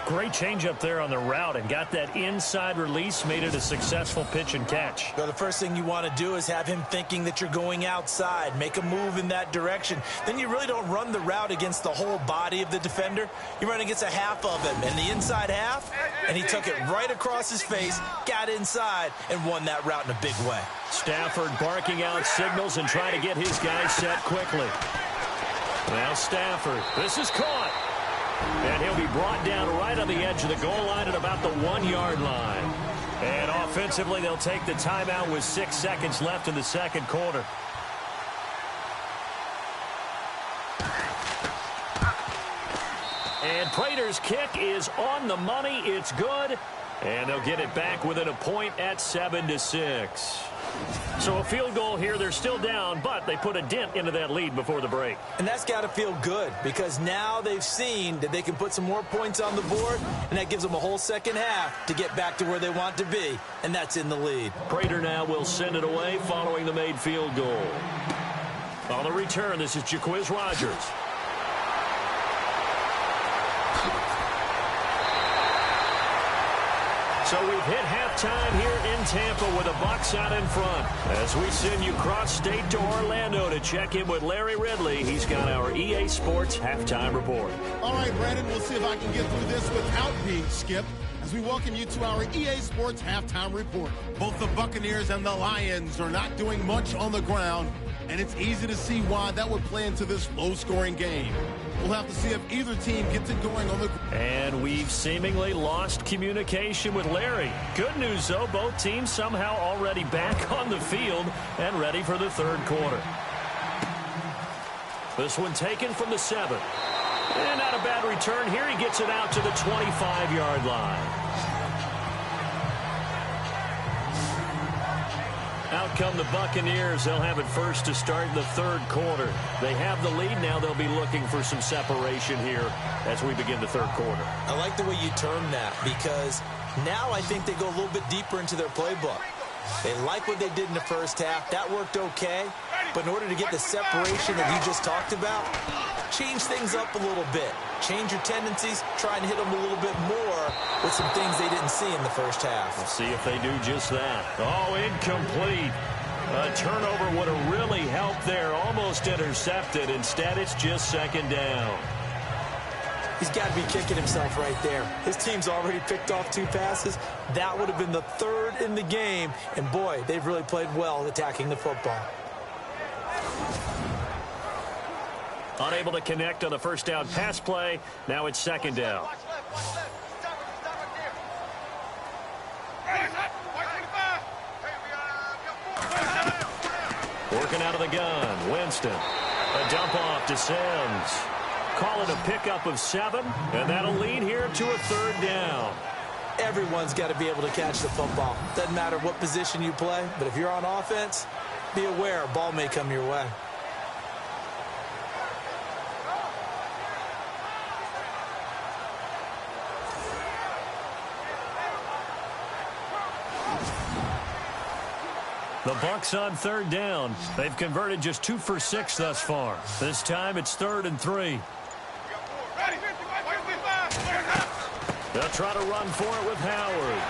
Great change up there on the route and got that inside release, made it a successful pitch and catch. Well, the first thing you want to do is have him thinking that you're going outside, make a move in that direction. Then you really don't run the route against the whole body of the defender. You run against a half of him, and the inside half, and he took it right across his face, got inside, and won that route in a big way. Stafford barking out signals and trying to get his guys set quickly. Now Stafford, this is caught. And he'll be brought down right on the edge of the goal line at about the 1-yard line. And offensively, they'll take the timeout with 6 seconds left in the second quarter. And Prater's kick is on the money. It's good. And they'll get it back within a point at 7-6. So a field goal here. They're still down, but they put a dent into that lead before the break. And that's got to feel good because now they've seen that they can put some more points on the board, and that gives them a whole second half to get back to where they want to be, and that's in the lead. Prater now will send it away following the made field goal. On the return, this is Jaquiz Rogers. So we've hit halftime here in Tampa with the Bucs out in front. As we send you cross-state to Orlando to check in with Larry Ridley. He's got our EA Sports halftime report. All right, Brandon, we'll see if I can get through this without being skipped as we welcome you to our EA Sports halftime report. Both the Buccaneers and the Lions are not doing much on the ground, and it's easy to see why that would play into this low-scoring game. We'll have to see if either team gets it going on the ground. And we've seemingly lost communication with Larry. Good news, though, both teams somehow already back on the field and ready for the third quarter. This one taken from the 7. And not a bad return here. He gets it out to the 25-yard line. Out come the Buccaneers. They'll have it first to start the third quarter. They have the lead. Now they'll be looking for some separation here as we begin the third quarter. I like the way you term that because now I think they go a little bit deeper into their playbook. They like what they did in the first half. That worked okay. But in order to get the separation that you just talked about, change things up a little bit. Change your tendencies. Try and hit them a little bit more with some things they didn't see in the first half. We'll see if they do just that. Oh, incomplete. A turnover would have really helped there. Almost intercepted. Instead, it's just second down. He's got to be kicking himself right there. His team's already picked off 2 passes. That would have been the 3rd in the game. And, boy, they've really played well attacking the football. Unable to connect on the first down pass play. Now it's second down. Working out of the gun. Winston. A dump off to Sims. Call it a pickup of 7, and that'll lead here to a third down. Everyone's got to be able to catch the football. Doesn't matter what position you play, but if you're on offense, be aware a ball may come your way. The Bucs on third down. They've converted just 2 for 6 thus far. This time it's 3rd and 3. They'll try to run for it with Howard.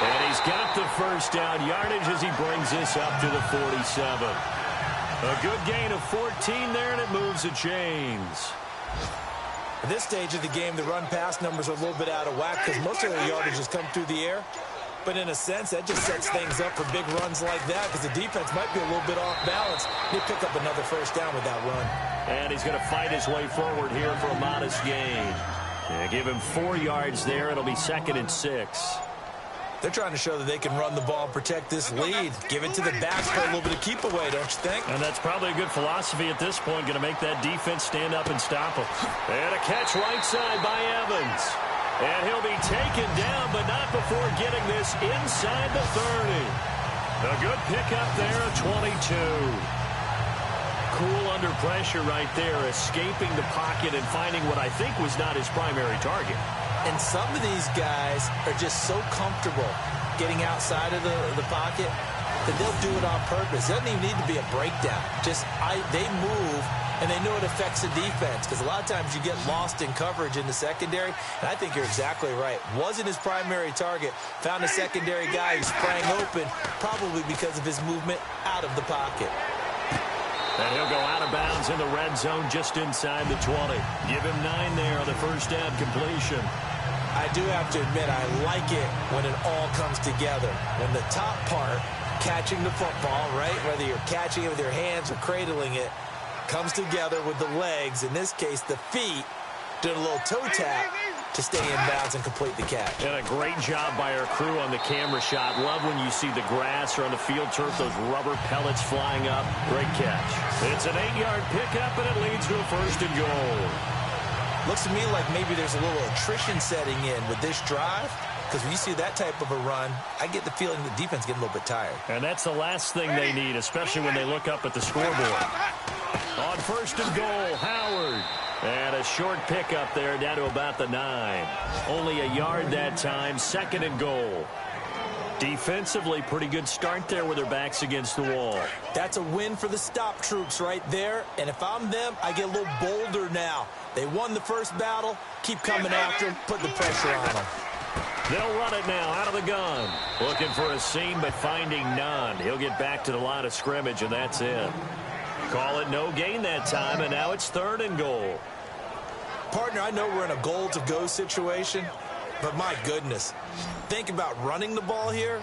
And he's got the first down yardage as he brings this up to the 47. A good gain of 14 there, and it moves the chains. At this stage of the game, the run-pass numbers are a little bit out of whack because most of their yardage has come through the air. But in a sense, that just sets things up for big runs like that because the defense might be a little bit off balance. They pick up another first down with that run. And he's going to fight his way forward here for a modest gain. Yeah, give him 4 yards there. It'll be 2nd and 6. They're trying to show that they can run the ball and protect this lead. Give it to the backs for a little bit of keep away, don't you think? And that's probably a good philosophy at this point. Going to make that defense stand up and stop them. And a catch right side by Evans. And he'll be taken down, but not before getting this inside the 30. A good pickup there, a 22. Cool under pressure right there, escaping the pocket and finding what I think was not his primary target. And some of these guys are just so comfortable getting outside of the pocket that they'll do it on purpose. It doesn't even need to be a breakdown. They move, and they know it affects the defense because a lot of times you get lost in coverage in the secondary, and I think you're exactly right. Wasn't his primary target. Found a secondary guy who sprang open, probably because of his movement out of the pocket. And he'll go out of bounds in the red zone just inside the 20. Give him 9 there on the first down completion. I do have to admit, I like it when it all comes together. When the top part, catching the football, right, whether you're catching it with your hands or cradling it, comes together with the legs, in this case the feet, doing a little toe tap to stay in bounds and complete the catch. And a great job by our crew on the camera shot. Love when you see the grass or on the field turf, those rubber pellets flying up. Great catch. It's an 8-yard pickup, and it leads to a 1st and goal. Looks to me like maybe there's a little attrition setting in with this drive, because when you see that type of a run, I get the feeling the defense getting a little bit tired. And that's the last thing they need, especially when they look up at the scoreboard. On 1st and goal, Howard. And a short pickup there down to about the 9. Only a yard that time, 2nd and goal. Defensively, pretty good start there with their backs against the wall. That's a win for the stop troops right there. And if I'm them, I get a little bolder now. They won the first battle. Keep coming after them. Put the pressure on them. They'll run it now out of the gun. Looking for a seam, but finding none. He'll get back to the line of scrimmage, and that's it. Call it no gain that time, and now it's 3rd and goal. Partner, I know we're in a goal-to-go situation, but my goodness, think about running the ball here.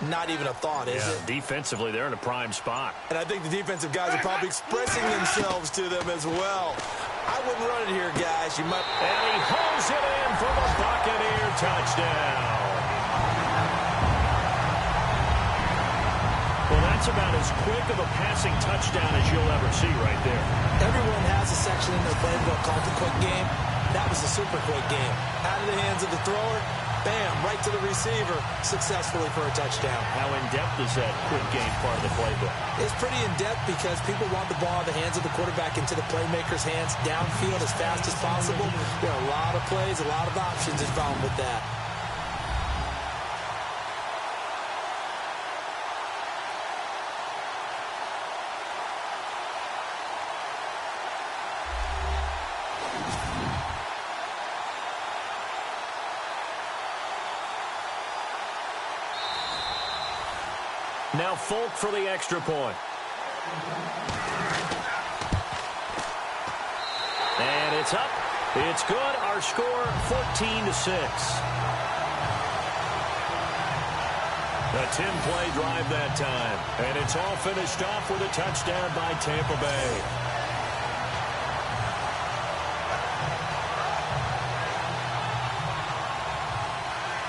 Not even a thought, is it? Defensively, they're in a prime spot. And I think the defensive guys are probably expressing themselves to them as well. I wouldn't run it here, guys. You might. And he holds it in for the Buccaneer touchdown. Well, that's about as quick of a passing touchdown as you'll ever see right there. Everyone has a section in their playbook called the quick game. That was a super quick game. Out of the hands of the thrower, bam, right to the receiver, successfully for a touchdown. How in-depth is that quick game part of the playbook? It's pretty in-depth because people want the ball in the hands of the quarterback into the playmaker's hands downfield as fast as possible. There are a lot of plays, a lot of options involved with that. Now Folk for the extra point. And it's up. It's good. Our score, 14-6. A 10-play drive that time. And it's all finished off with a touchdown by Tampa Bay.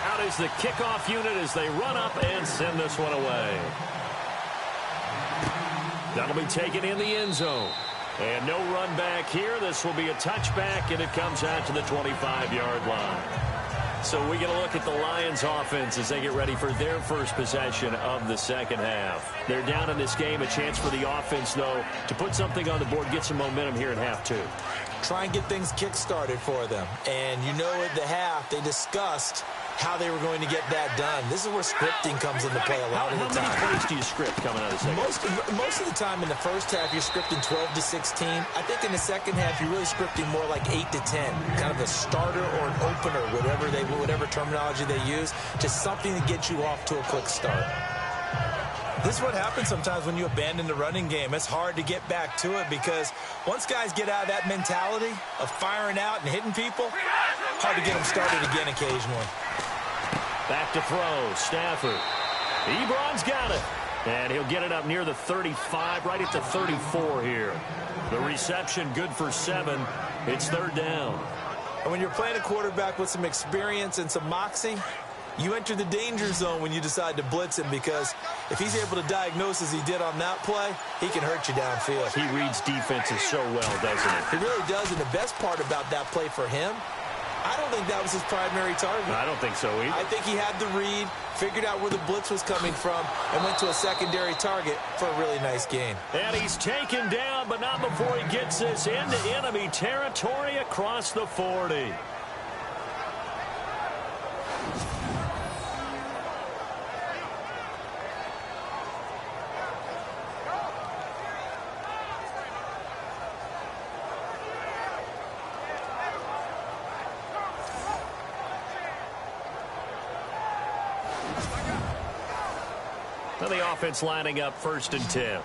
Out is the kickoff unit as they run up and send this one away. That'll be taken in the end zone. And no run back here. This will be a touchback, and it comes out to the 25-yard line. So we get a look at the Lions offense as they get ready for their first possession of the second half. They're down in this game. A chance for the offense, though, to put something on the board, get some momentum here in half 2. Try and get things kick-started for them. And you know at the half, they discussed how they were going to get that done. This is where scripting comes into play a lot of the time. How many plays do you script coming out of the second? Most of the time in the first half, you're scripting 12 to 16. I think in the second half, you're really scripting more like 8 to 10. Kind of a starter or an opener, whatever terminology they use, just something to get you off to a quick start. This is what happens sometimes when you abandon the running game. It's hard to get back to it because once guys get out of that mentality of firing out and hitting people, hard to get them started again occasionally. Back to throw, Stafford. Ebron's got it. And he'll get it up near the 35, right at the 34 here. The reception good for 7. It's 3rd down. And when you're playing a quarterback with some experience and some moxie, you enter the danger zone when you decide to blitz him because if he's able to diagnose as he did on that play, he can hurt you downfield. He reads defenses so well, doesn't he? He really does, and the best part about that play for him, I don't think that was his primary target. I don't think so either. I think he had the read, figured out where the blitz was coming from, and went to a secondary target for a really nice gain. And he's taken down, but not before he gets this into enemy territory across the 40. Now the offense lining up 1st and 10.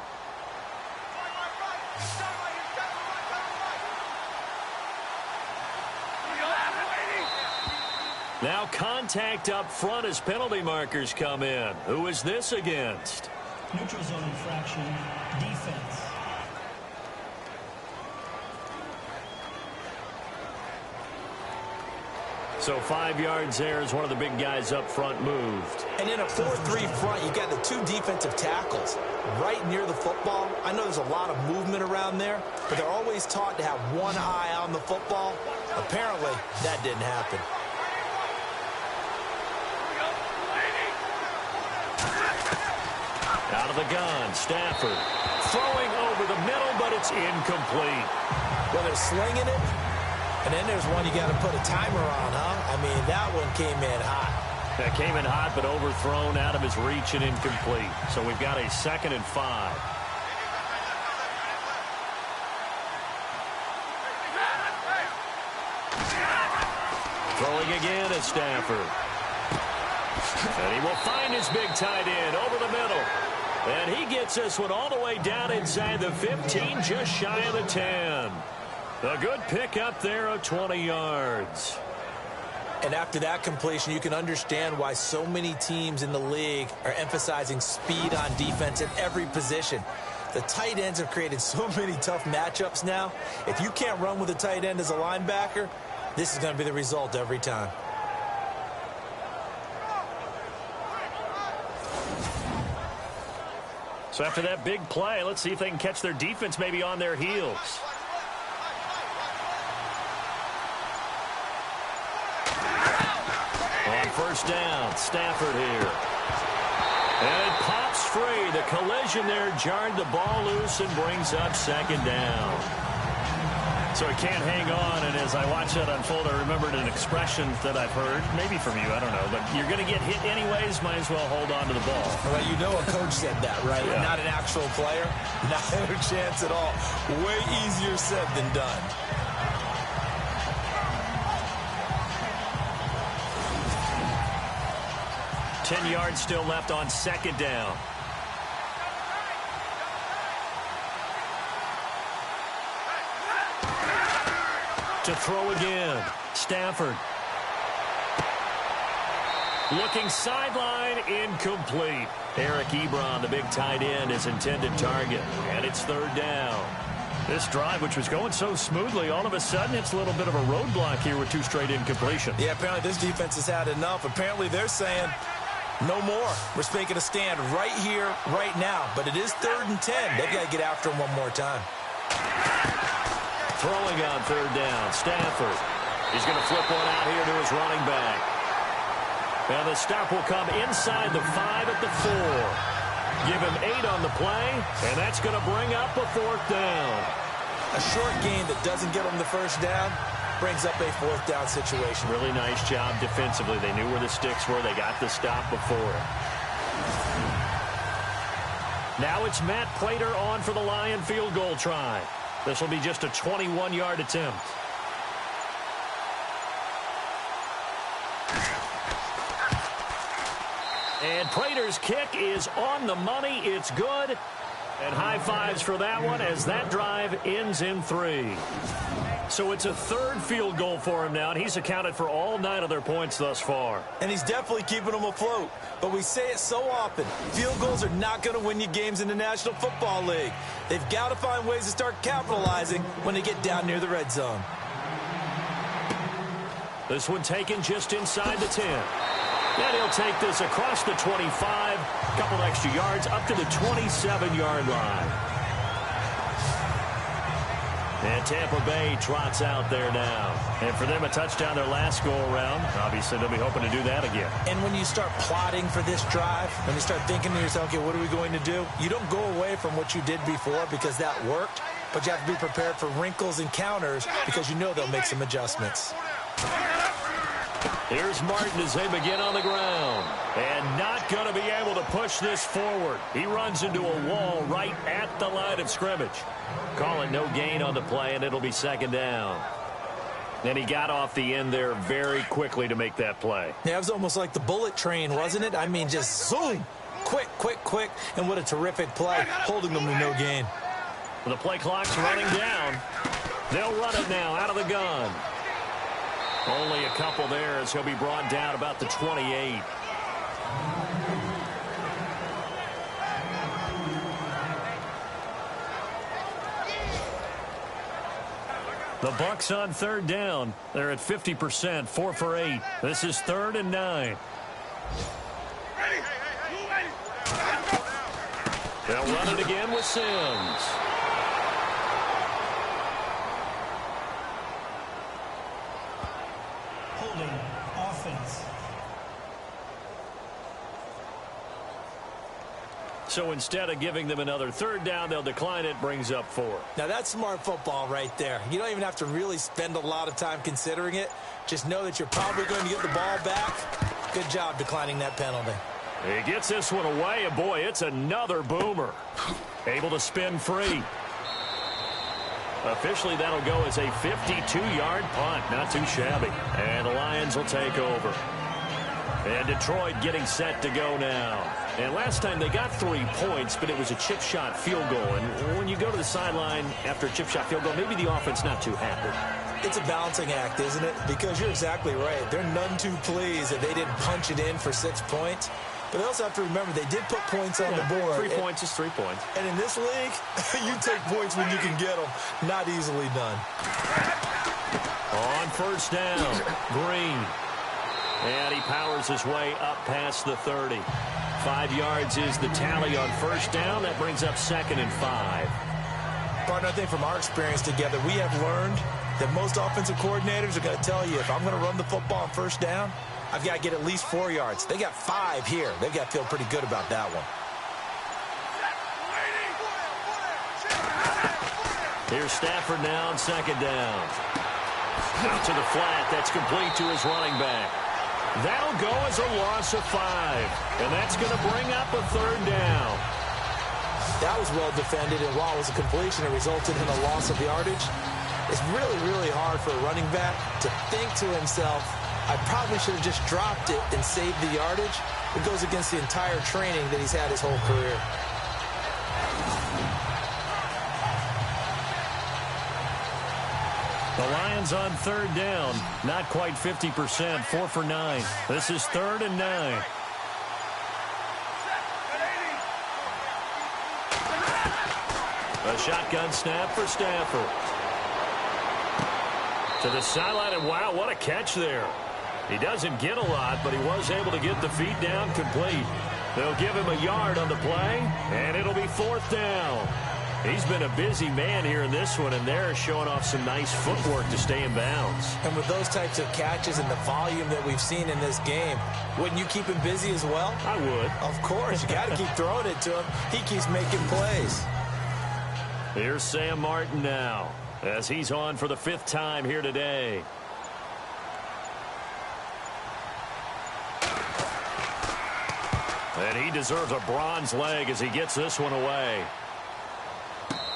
Now contact up front as penalty markers come in. Who is this against? Neutral zone infraction, defense. So 5 yards there as one of the big guys up front moved. And in a 4-3 front, you've got the 2 defensive tackles right near the football. I know there's a lot of movement around there, but they're always taught to have one eye on the football. Apparently, that didn't happen. Out of the gun, Stafford. Throwing over the middle, but it's incomplete. Well, they're slinging it. And then there's one you got to put a timer on, huh? I mean, that one came in hot. That came in hot, but overthrown out of his reach and incomplete. So we've got a 2nd and 5. Throwing again is Stafford. And he will find his big tight end over the middle. And he gets this one all the way down inside the 15, just shy of the 10. A good pick up there of 20 yards. And after that completion, you can understand why so many teams in the league are emphasizing speed on defense at every position. The tight ends have created so many tough matchups now. If you can't run with a tight end as a linebacker, this is going to be the result every time. So after that big play, let's see if they can catch their defense maybe on their heels. On first down, Stafford here. And it pops free. The collision there jarred the ball loose and brings up 2nd down. So he can't hang on, and as I watch that unfold, I remembered an expression that I've heard, maybe from you, I don't know, but you're going to get hit anyways, might as well hold on to the ball. Well, you know a coach said that, right? Yeah. Not an actual player. Not a chance at all. Way easier said than done. Ten yards still left on 2nd down. To throw again, Stafford. Looking sideline, incomplete. Eric Ebron, the big tight end, is intended target. And it's 3rd down. This drive, which was going so smoothly, all of a sudden it's a little bit of a roadblock here with 2 straight incompletions. Yeah, apparently this defense has had enough. Apparently they're saying no more. We're making a stand right here, right now. But it is 3rd and 10. They've got to get after him one more time. Throwing on 3rd down, Stafford. He's going to flip one out here to his running back. And the stop will come inside the 5 at the 4. Give him 8 on the play, and that's going to bring up a 4th down. A short gain that doesn't get them the 1st down brings up a 4th down situation. Really nice job defensively. They knew where the sticks were. They got the stop before it. Now it's Matt Prater on for the Lion field goal try. This will be just a 21-yard attempt. And Prater's kick is on the money. It's good. And high fives for that one as that drive ends in 3. So it's a 3rd field goal for him now, and he's accounted for all 9 of their points thus far. And he's definitely keeping them afloat. But we say it so often, field goals are not going to win you games in the National Football League. They've got to find ways to start capitalizing when they get down near the red zone. This one taken just inside the 10. And he'll take this across the 25, a couple extra yards, up to the 27-yard line. And Tampa Bay trots out there now. And for them, a touchdown their last go-around. Obviously, they'll be hoping to do that again. And when you start plotting for this drive, when you start thinking to yourself, okay, what are we going to do? You don't go away from what you did before because that worked, but you have to be prepared for wrinkles and counters because you know they'll make some adjustments. Here's Martin as they begin on the ground. And not going to be able to push this forward. He runs into a wall right at the line of scrimmage. Call it no gain on the play, and it'll be 2nd down. And he got off the end there very quickly to make that play. Yeah, it was almost like the bullet train, wasn't it? I mean, just zoom. Quick, quick, quick. And what a terrific play, holding them to no gain. The play clock's running down. They'll run it now out of the gun. Only a couple there as he'll be brought down about the 28. The Bucs on third down. They're at 50%, 4 for 8. This is 3rd and 9. They'll run it again with Sims. Holding offense. So instead of giving them another 3rd down, they'll decline it, brings up 4. Now that's smart football right there. You don't even have to really spend a lot of time considering it. Just know that you're probably going to get the ball back. Good job declining that penalty. He gets this one away, and boy, it's another boomer. Able to spin free. Officially, that'll go as a 52-yard punt. Not too shabby. And the Lions will take over. And Detroit getting set to go now. And last time they got 3 points, but it was a chip shot field goal. And when you go to the sideline after a chip shot field goal, maybe the offense not too happy. It's a balancing act, isn't it? Because you're exactly right. They're none too pleased that they didn't punch it in for 6 points. But they also have to remember they did put points on the board. 3 points is 3 points. And in this league, you take points when you can get them. Not easily done. On first down, Green. And he powers his way up past the 30. 5 yards is the tally on first down. That brings up 2nd and 5. Partner, I think from our experience together, we have learned that most offensive coordinators are going to tell you, if I'm going to run the football on first down, I've got to get at least 4 yards. They got 5 here. They've got to feel pretty good about that one. Here's Stafford now on 2nd down. Out to the flat. That's complete to his running back. That'll go as a loss of 5. And that's going to bring up a 3rd down. That was well defended, and while it was a completion, it resulted in a loss of yardage. It's really, really hard for a running back to think to himself, I probably should have just dropped it and saved the yardage. It goes against the entire training that he's had his whole career. The Lions on 3rd down. Not quite 50%, 4 for 9. This is 3rd and 9. A shotgun snap for Stafford. To the sideline, and wow, what a catch there. He doesn't get a lot, but he was able to get the feet down complete. They'll give him a yard on the play, and it'll be 4th down. He's been a busy man here in this one, and they're showing off some nice footwork to stay in bounds. And with those types of catches and the volume that we've seen in this game, wouldn't you keep him busy as well? I would. Of course. You got to keep throwing it to him. He keeps making plays. Here's Sam Martin now, as he's on for the 5th time here today. And he deserves a bronze leg as he gets this one away.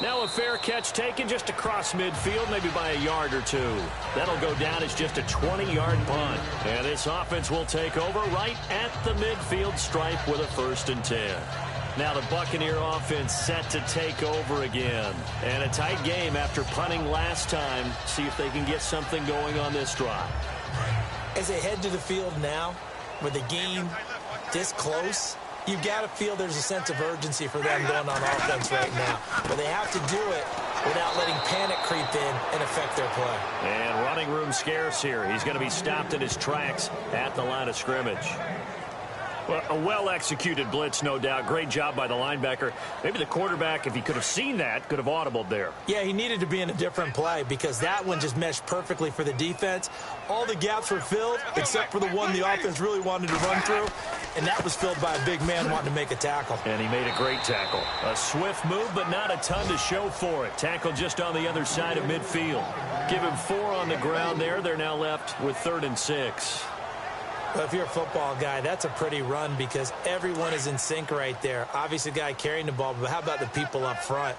Now a fair catch taken just across midfield, maybe by a yard or 2. That'll go down as just a 20-yard punt. And this offense will take over right at the midfield stripe with a 1st and 10. Now the Buccaneer offense set to take over again. And a tight game after punting last time. See if they can get something going on this drive. As they head to the field now, with the game this close, you've got to feel there's a sense of urgency for them going on offense right now. But they have to do it without letting panic creep in and affect their play. And running room scarce here. He's going to be stopped in his tracks at the line of scrimmage. Well, a well-executed blitz, no doubt. Great job by the linebacker. Maybe the quarterback, if he could have seen that, could have audibled there. Yeah, he needed to be in a different play because that one just meshed perfectly for the defense. All the gaps were filled except for the one the offense really wanted to run through, and that was filled by a big man wanting to make a tackle. And he made a great tackle. A swift move, but not a ton to show for it. Tackle just on the other side of midfield. Give him 4 on the ground there. They're now left with 3rd and 6. Well, if you're a football guy, that's a pretty run because everyone is in sync right there. Obviously, the guy carrying the ball, but how about the people up front?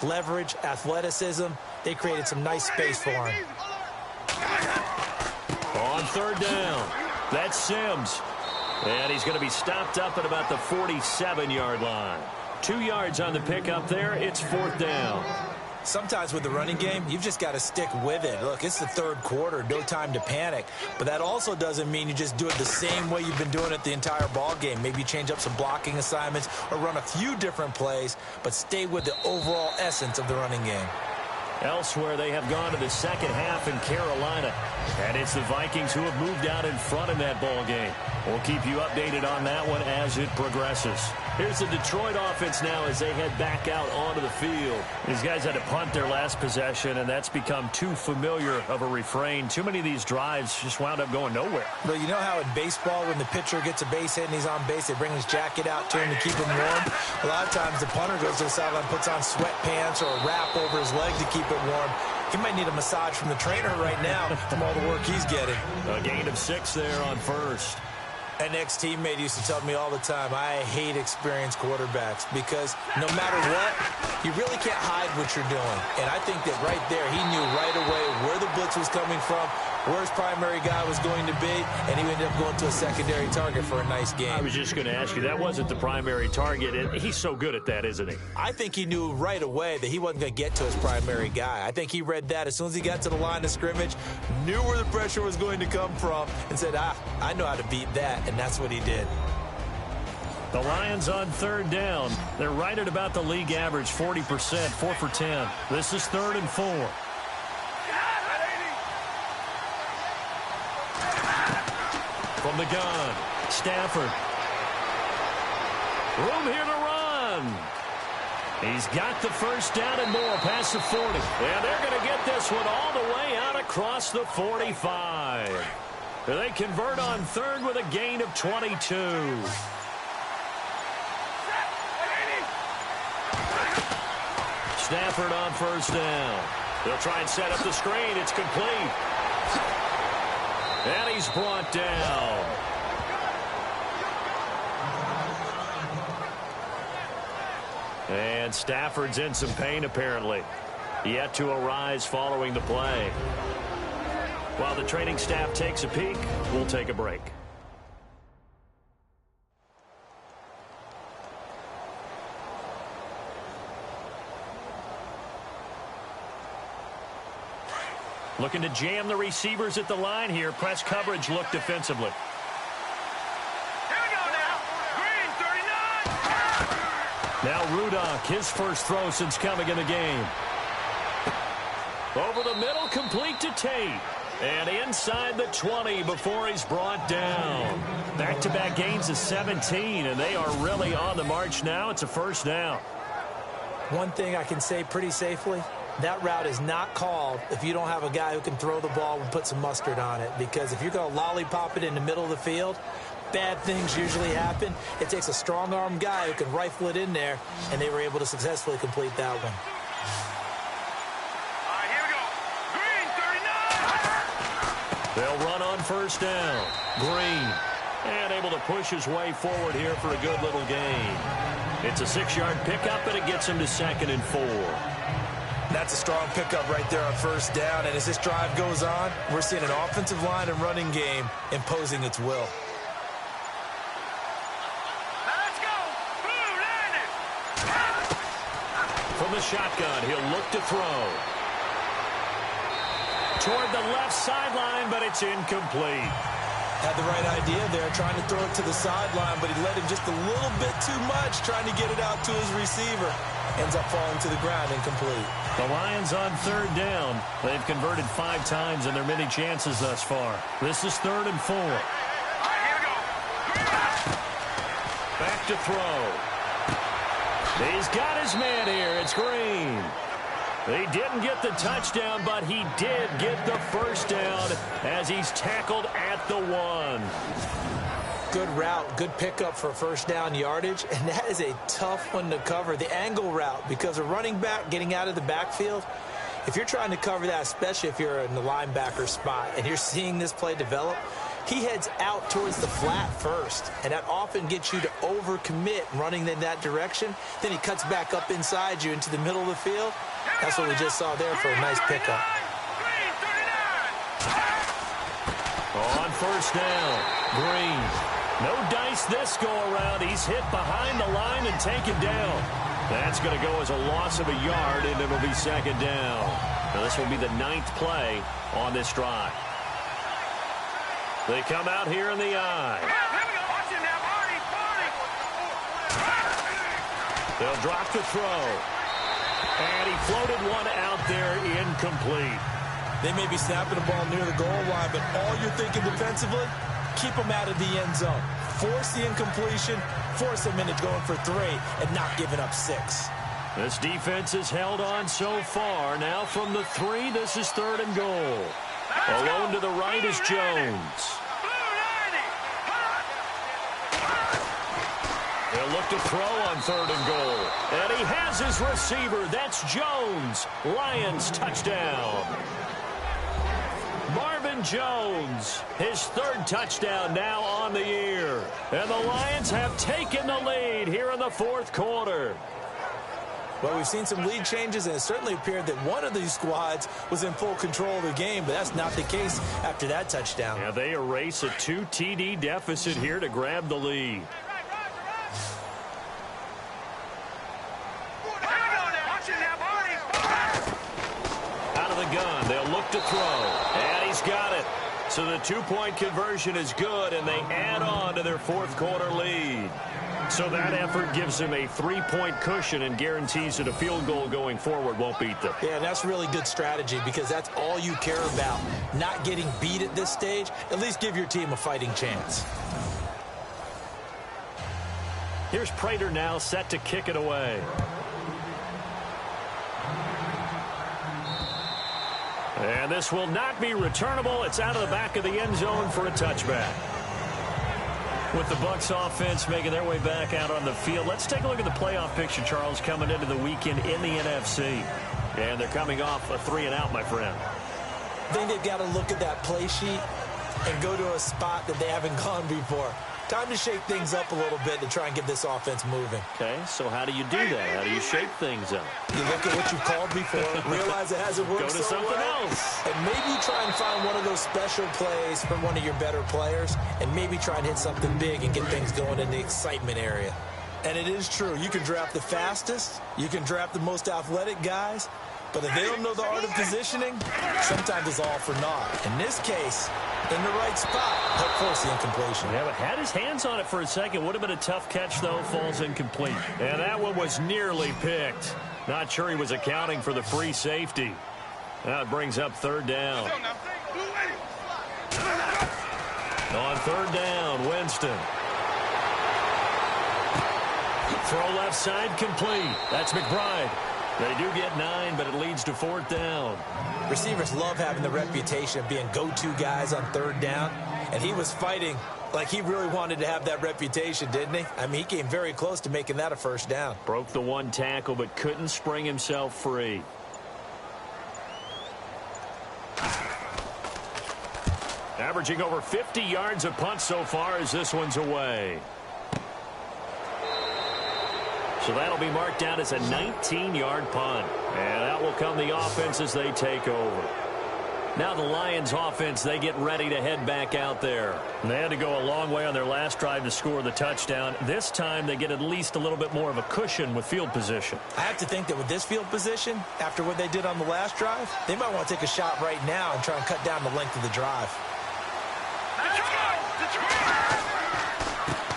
Leverage, athleticism, they created some nice space for him. On 3rd down, that's Sims. And he's going to be stopped up at about the 47-yard line. 2 yards on the pickup there. It's 4th down. Sometimes with the running game, you've just got to stick with it. Look, it's the 3rd quarter, no time to panic. But that also doesn't mean you just do it the same way you've been doing it the entire ball game. Maybe you change up some blocking assignments or run a few different plays, but stay with the overall essence of the running game. Elsewhere, they have gone to the second half in Carolina. And it's the Vikings who have moved out in front in that ball game. We'll keep you updated on that one as it progresses. Here's the Detroit offense now as they head back out onto the field. These guys had to punt their last possession, and that's become too familiar of a refrain. Too many of these drives just wound up going nowhere. Well, you know how in baseball when the pitcher gets a base hit and he's on base, they bring his jacket out to him to keep him warm? A lot of times the punter goes to the sideline, puts on sweatpants or a wrap over his leg to keep it warm. He might need a massage from the trainer right now from all the work he's getting. A gain of 6 there on first. An ex-teammate used to tell me all the time, I hate experienced quarterbacks because no matter what, you really can't hide what you're doing. And I think that right there, he knew right away where the blitz was coming from, where his primary guy was going to be, and he ended up going to a secondary target for a nice game. I was just going to ask you, that wasn't the primary target, and he's so good at that, isn't he? I think he knew right away that he wasn't going to get to his primary guy. I think he read that as soon as he got to the line of scrimmage, knew where the pressure was going to come from, and said, I know how to beat that, and that's what he did. The Lions on third down. They're right at about the league average, 40%, 4 for 10. This is 3rd and 4. From the gun, Stafford. Room here to run. He's got the first down and more past the 40. And they're going to get this one all the way out across the 45. They convert on third with a gain of 22. Stafford on first down. They'll try and set up the screen. It's complete. And he's brought down. And Stafford's in some pain, apparently. Yet to arise following the play. While the training staff takes a peek, we'll take a break. Looking to jam the receivers at the line here. Press coverage look defensively. Here we go now. Green, 39. Now Rudock, his first throw since coming in the game. Over the middle, complete to Tate. And inside the 20 before he's brought down. Back-to-back gains of 17, and they are really on the march now. It's a first down. One thing I can say pretty safely, that route is not called if you don't have a guy who can throw the ball and put some mustard on it. Because if you're going to lollipop it in the middle of the field, bad things usually happen. It takes a strong-arm guy who can rifle it in there, and they were able to successfully complete that one. All right, here we go. Green, 39. They'll run on first down. Green. And able to push his way forward here for a good little gain. It's a 6-yard pickup, and it gets him to 2nd and 4. That's a strong pickup right there on first down. And as this drive goes on, we're seeing an offensive line and running game imposing its will. Now let's go. Blue, landed. From the shotgun, he'll look to throw. Toward the left sideline, but it's incomplete. Had the right idea there, trying to throw it to the sideline, but he let him just a little bit too much, trying to get it out to his receiver. Ends up falling to the ground, incomplete. The Lions on third down. They've converted 5 times in their many chances thus far. This is 3rd and 4. All right, here we go. Back to throw. He's got his man here. It's Green. He didn't get the touchdown, but he did get the first down as he's tackled at the 1. Good route, good pickup for first down yardage, and that is a tough one to cover, the angle route, because a running back getting out of the backfield, if you're trying to cover that, especially if you're in the linebacker spot and you're seeing this play develop, he heads out towards the flat first, and that often gets you to overcommit running in that direction. Then he cuts back up inside you into the middle of the field. That's what we just saw there for a nice pickup. Green, 39. On first down, Green. No dice this go-around. He's hit behind the line and taken down. That's going to go as a loss of a yard, and it'll be 2nd down. Now, this will be the 9th play on this drive. They come out here in the eye. Here we go. Watch it now. Party. They'll drop the throw. And he floated one out there, incomplete. They may be snapping the ball near the goal line, but all you're thinking defensively, keep them out of the end zone. Force the incompletion, force them into going for 3 and not giving up 6. This defense has held on so far. Now from the 3, this is 3rd and goal. Alone to the right is Jones. They'll look to throw on 3rd and goal. And he has his receiver. That's Jones. Lions touchdown. Marvin Jones, his 3rd touchdown now on the year. And the Lions have taken the lead here in the 4th quarter. Well, we've seen some lead changes, and it certainly appeared that one of these squads was in full control of the game, but that's not the case after that touchdown. Yeah, they erase a 2 TD deficit here to grab the lead. Out of the gun, they'll look to throw, and he's got it. So the 2-point conversion is good, and they add on to their 4th quarter lead. So that effort gives them a 3-point cushion and guarantees that a field goal going forward won't beat them. Yeah, that's really good strategy because that's all you care about. Not getting beat at this stage. At least give your team a fighting chance. Here's Prater now set to kick it away. And this will not be returnable. It's out of the back of the end zone for a touchback. With the Bucs offense making their way back out on the field, let's take a look at the playoff picture, Charles, coming into the weekend in the NFC. And they're coming off a 3-and-out, my friend. I think they've got to look at that play sheet and go to a spot that they haven't gone before. Time to shake things up a little bit to try and get this offense moving. Okay, so how do you do that? How do you shake things up? You look at what you called before, realize it hasn't worked Go to something else. and maybe try and find one of those special plays from one of your better players, and maybe try and hit something big and get things going in the excitement area. And it is true, you can draft the fastest, you can draft the most athletic guys, but if they don't know the art of positioning, sometimes it's all for naught. In this case, in the right spot, help force the incompletion. Yeah, but had his hands on it for a second. Would have been a tough catch, though. Falls incomplete. And that one was nearly picked. Not sure he was accounting for the free safety. That brings up 3rd down. On 3rd down, Winston. Throw left side complete. That's McBride. They do get 9, but it leads to 4th down. Receivers love having the reputation of being go-to guys on 3rd down, and he was fighting like he really wanted to have that reputation, didn't he? I mean, he came very close to making that a 1st down. Broke the 1 tackle, but couldn't spring himself free. Averaging over 50 yards a punt so far as this one's away. So that'll be marked down as a 19-yard punt. And out will come the offense as they take over. Now the Lions offense, they get ready to head back out there. And they had to go a long way on their last drive to score the touchdown. This time they get at least a little bit more of a cushion with field position. I have to think that with this field position, after what they did on the last drive, they might want to take a shot right now and try and cut down the length of the drive.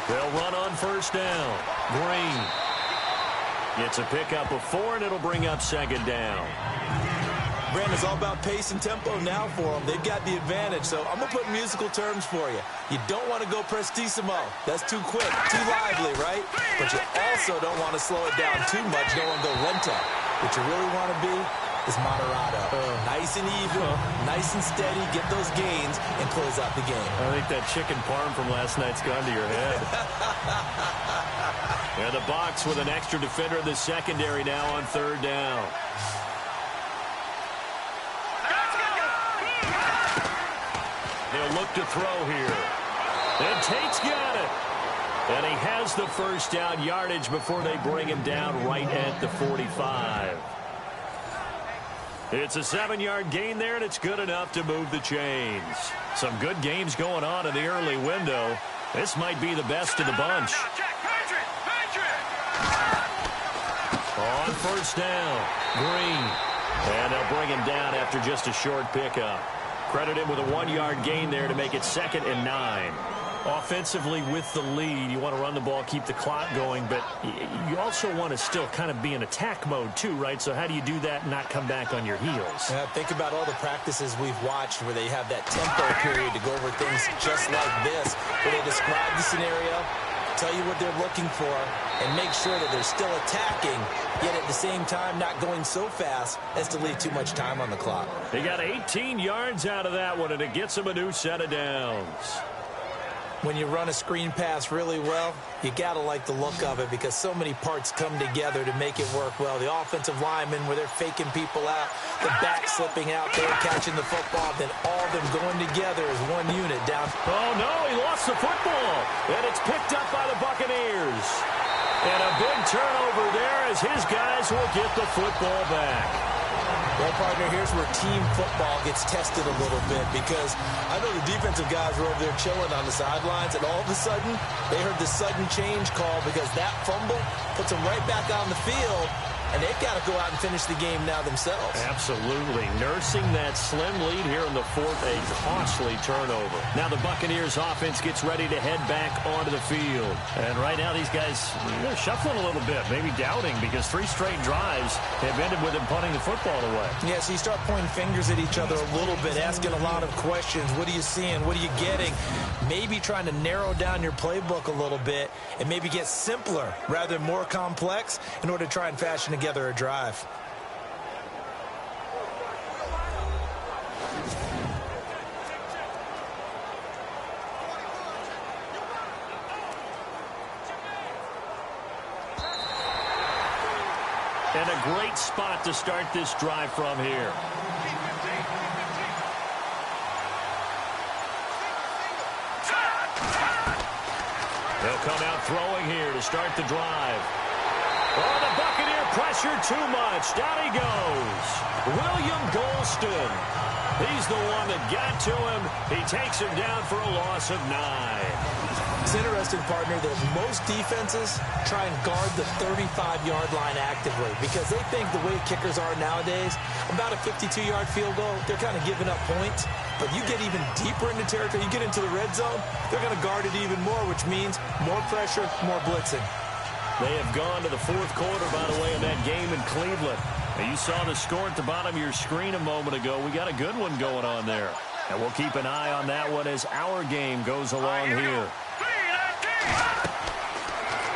They'll run on 1st down. Green gets a pickup of 4, and it'll bring up 2nd down. Brandon's all about pace and tempo now for them. They've got the advantage, so I'm going to put musical terms for you. You don't want to go prestissimo. That's too quick, too lively, right? But you also don't want to slow it down too much. You don't want to go lento. What you really want to be is moderato. Nice and even, nice and steady, get those gains, and close out the game. I think that chicken parm from last night's gone to your head. And the Bucs with an extra defender in the secondary now on 3rd down. They'll look to throw here. And Tate's got it. And he has the 1st down yardage before they bring him down right at the 45. It's a 7-yard gain there, and it's good enough to move the chains. Some good games going on in the early window. This might be the best of the bunch. On 1st down, Green. And they'll bring him down after just a short pickup. Credit him with a 1-yard gain there to make it 2nd and 9. Offensively with the lead, you want to run the ball, keep the clock going, but you also want to still kind of be in attack mode too, right? So how do you do that and not come back on your heels? Yeah, think about all the practices we've watched where they have that tempo period to go over things just like this, where they describe the scenario, tell you what they're looking for, and make sure that they're still attacking, yet at the same time not going so fast as to leave too much time on the clock. They got 18 yards out of that one, and it gets them a new set of downs. When you run a screen pass really well, you got to like the look of it because so many parts come together to make it work well. The offensive linemen, where they're faking people out, the back slipping out there, catching the football, then all of them going together as one unit down. Oh, no, he lost the football, and it's picked up by the Buccaneers. And a big turnover there as his guys will get the football back. Well, partner, here's where team football gets tested a little bit because I know the defensive guys were over there chilling on the sidelines, and all of a sudden, they heard the sudden change call because that fumble puts them right back on the field, and they've got to go out and finish the game now themselves. Absolutely. Nursing that slim lead here in the fourth, a costly turnover. Now the Buccaneers offense gets ready to head back onto the field. And right now these guys, they're shuffling a little bit, maybe doubting because 3 straight drives have ended with them punting the football away. Yeah, so you start pointing fingers at each other a little bit, asking a lot of questions. What are you seeing? What are you getting? Maybe trying to narrow down your playbook a little bit and maybe get simpler rather than more complex in order to try and fashion together a drive. And a great spot to start this drive from here. They'll come out throwing here to start the drive. Oh, the Buccaneer pressure too much. Down he goes. William Golston. He's the one that got to him. He takes him down for a loss of 9. It's interesting, partner, that most defenses try and guard the 35-yard line actively because they think the way kickers are nowadays, about a 52-yard field goal, they're kind of giving up points. But you get even deeper into territory, you get into the red zone, they're going to guard it even more, which means more pressure, more blitzing. They have gone to the fourth quarter, by the way, in that game in Cleveland. And you saw the score at the bottom of your screen a moment ago. We got a good one going on there. And we'll keep an eye on that one as our game goes along here.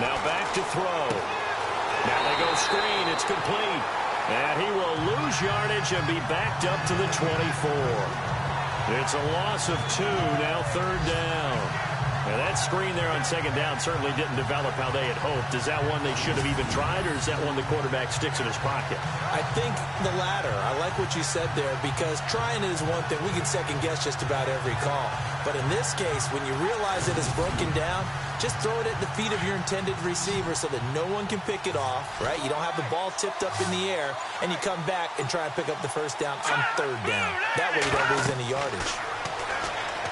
Now back to throw. Now they go screen. It's complete. And he will lose yardage and be backed up to the 24. It's a loss of 2, now 3rd down. Now that screen there on 2nd down certainly didn't develop how they had hoped. Is that one they should have even tried, or is that one the quarterback sticks in his pocket? I think the latter. I like what you said there because trying it is one thing. We can second-guess just about every call. But in this case, when you realize that it's broken down, just throw it at the feet of your intended receiver so that no one can pick it off, right? You don't have the ball tipped up in the air, and you come back and try and pick up the 1st down on 3rd down. That way you don't lose any yardage.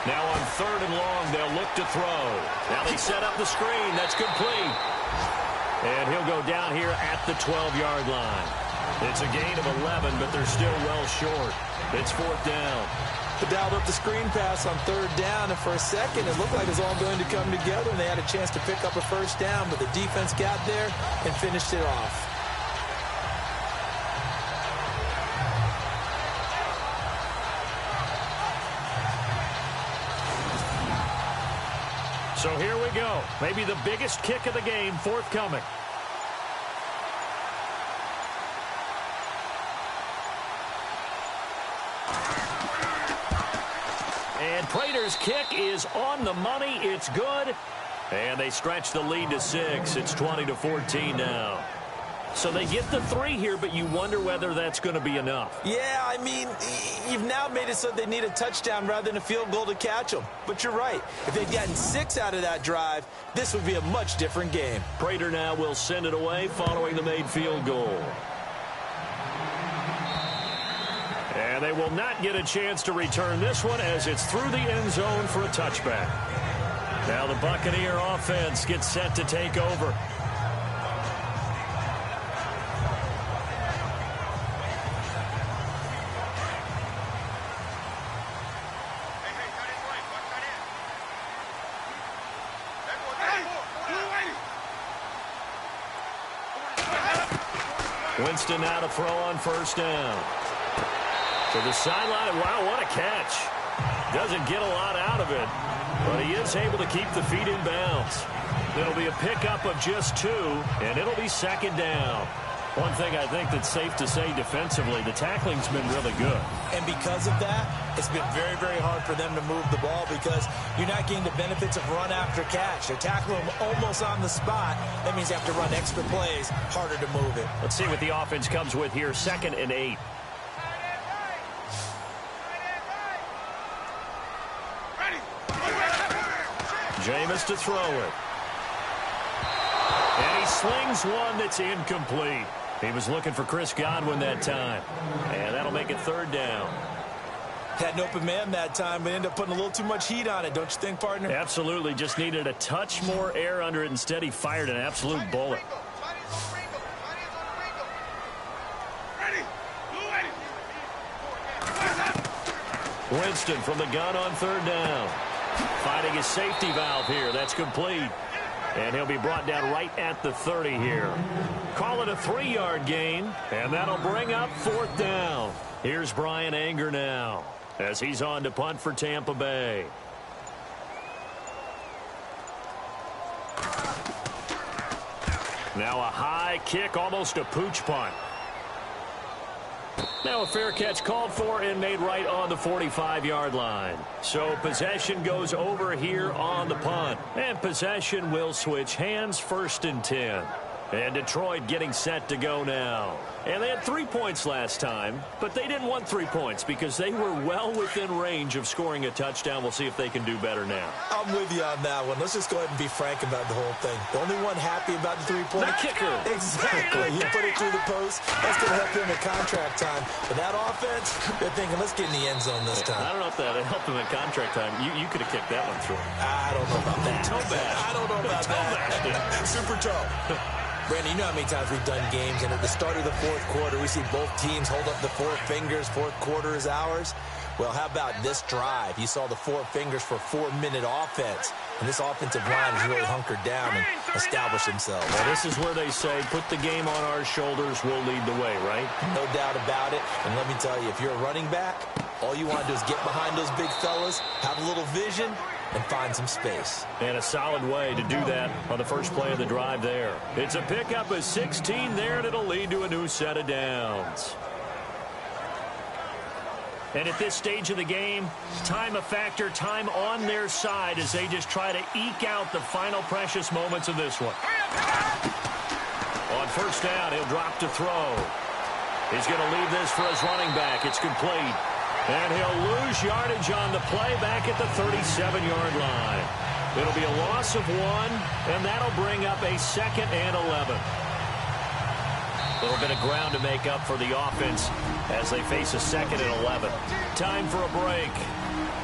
Now on 3rd and long, they'll look to throw. Now they set up the screen. That's complete. And he'll go down here at the 12-yard line. It's a gain of 11, but they're still well short. It's 4th down. They dialed up the screen pass on 3rd down, and for a second, it looked like it was all going to come together, and they had a chance to pick up a 1st down, but the defense got there and finished it off. So here we go. Maybe the biggest kick of the game forthcoming. And Prater's kick is on the money. It's good. And they stretch the lead to 6. It's 20-14 now. So they get the 3 here, but you wonder whether that's going to be enough. Yeah, I mean, you've now made it so they need a touchdown rather than a field goal to catch them. But you're right. If they'd gotten 6 out of that drive, this would be a much different game. Prater now will send it away following the made field goal. And they will not get a chance to return this one as it's through the end zone for a touchback. Now the Buccaneer offense gets set to take over. Winston now to throw on first down. To the sideline. Wow, what a catch. Doesn't get a lot out of it, but he is able to keep the feet in bounds. It'll be a pickup of just 2, and it'll be second down. One thing I think that's safe to say defensively, the tackling's been really good. And because of that, it's been very, very hard for them to move the ball because you're not getting the benefits of run after catch. They're tackling them almost on the spot. That means you have to run extra plays, harder to move it. Let's see what the offense comes with here, 2nd and 8. Jameis to throw it. And he slings one that's incomplete. He was looking for Chris Godwin that time. And that'll make it 3rd down. Had an open man that time, but ended up putting a little too much heat on it, don't you think, partner? Absolutely. Just needed a touch more air under it. Instead, he fired an absolute bullet. Winston from the gun on 3rd down. Finding his safety valve here. That's complete. And he'll be brought down right at the 30 here. Call it a 3-yard gain, and that'll bring up 4th down. Here's Brian Anger now as he's on to punt for Tampa Bay. Now a high kick, almost a pooch punt. Now a fair catch called for and made right on the 45-yard line. So possession goes over here on the punt. And possession will switch hands, 1st and 10. And Detroit getting set to go now. And they had 3 points last time, but they didn't want 3 points because they were well within range of scoring a touchdown. We'll see if they can do better now. I'm with you on that one. Let's just go ahead and be frank about the whole thing. The only one happy about the 3-point. The kicker. Exactly. He put it through the post. That's going to help him in contract time. But that offense, they're thinking, let's get in the end zone this time. I don't know if that helped him in contract time. You could have kicked that one through. I don't know about that. Toe bash. I don't know about that. Super toe. Brandon, you know how many times we've done games, and at the start of the 4th quarter, we see both teams hold up the 4 fingers, 4th quarter is ours. Well, how about this drive? You saw the 4 fingers for 4-minute offense, and this offensive line has really hunkered down and established themselves. Well, this is where they say, put the game on our shoulders, we'll lead the way, right? No doubt about it, and let me tell you, if you're a running back, all you want to do is get behind those big fellas, have a little vision, and find some space. And a solid way to do that on the first play of the drive there. It's a pickup of 16 there, and it'll lead to a new set of downs. And at this stage of the game, time a factor, time on their side as they just try to eke out the final precious moments of this one. On first down, he'll drop to throw. He's going to leave this for his running back. It's complete. And he'll lose yardage on the play back at the 37-yard line. It'll be a loss of 1, and that'll bring up a 2nd and 11. A little bit of ground to make up for the offense as they face a 2nd and 11. Time for a break.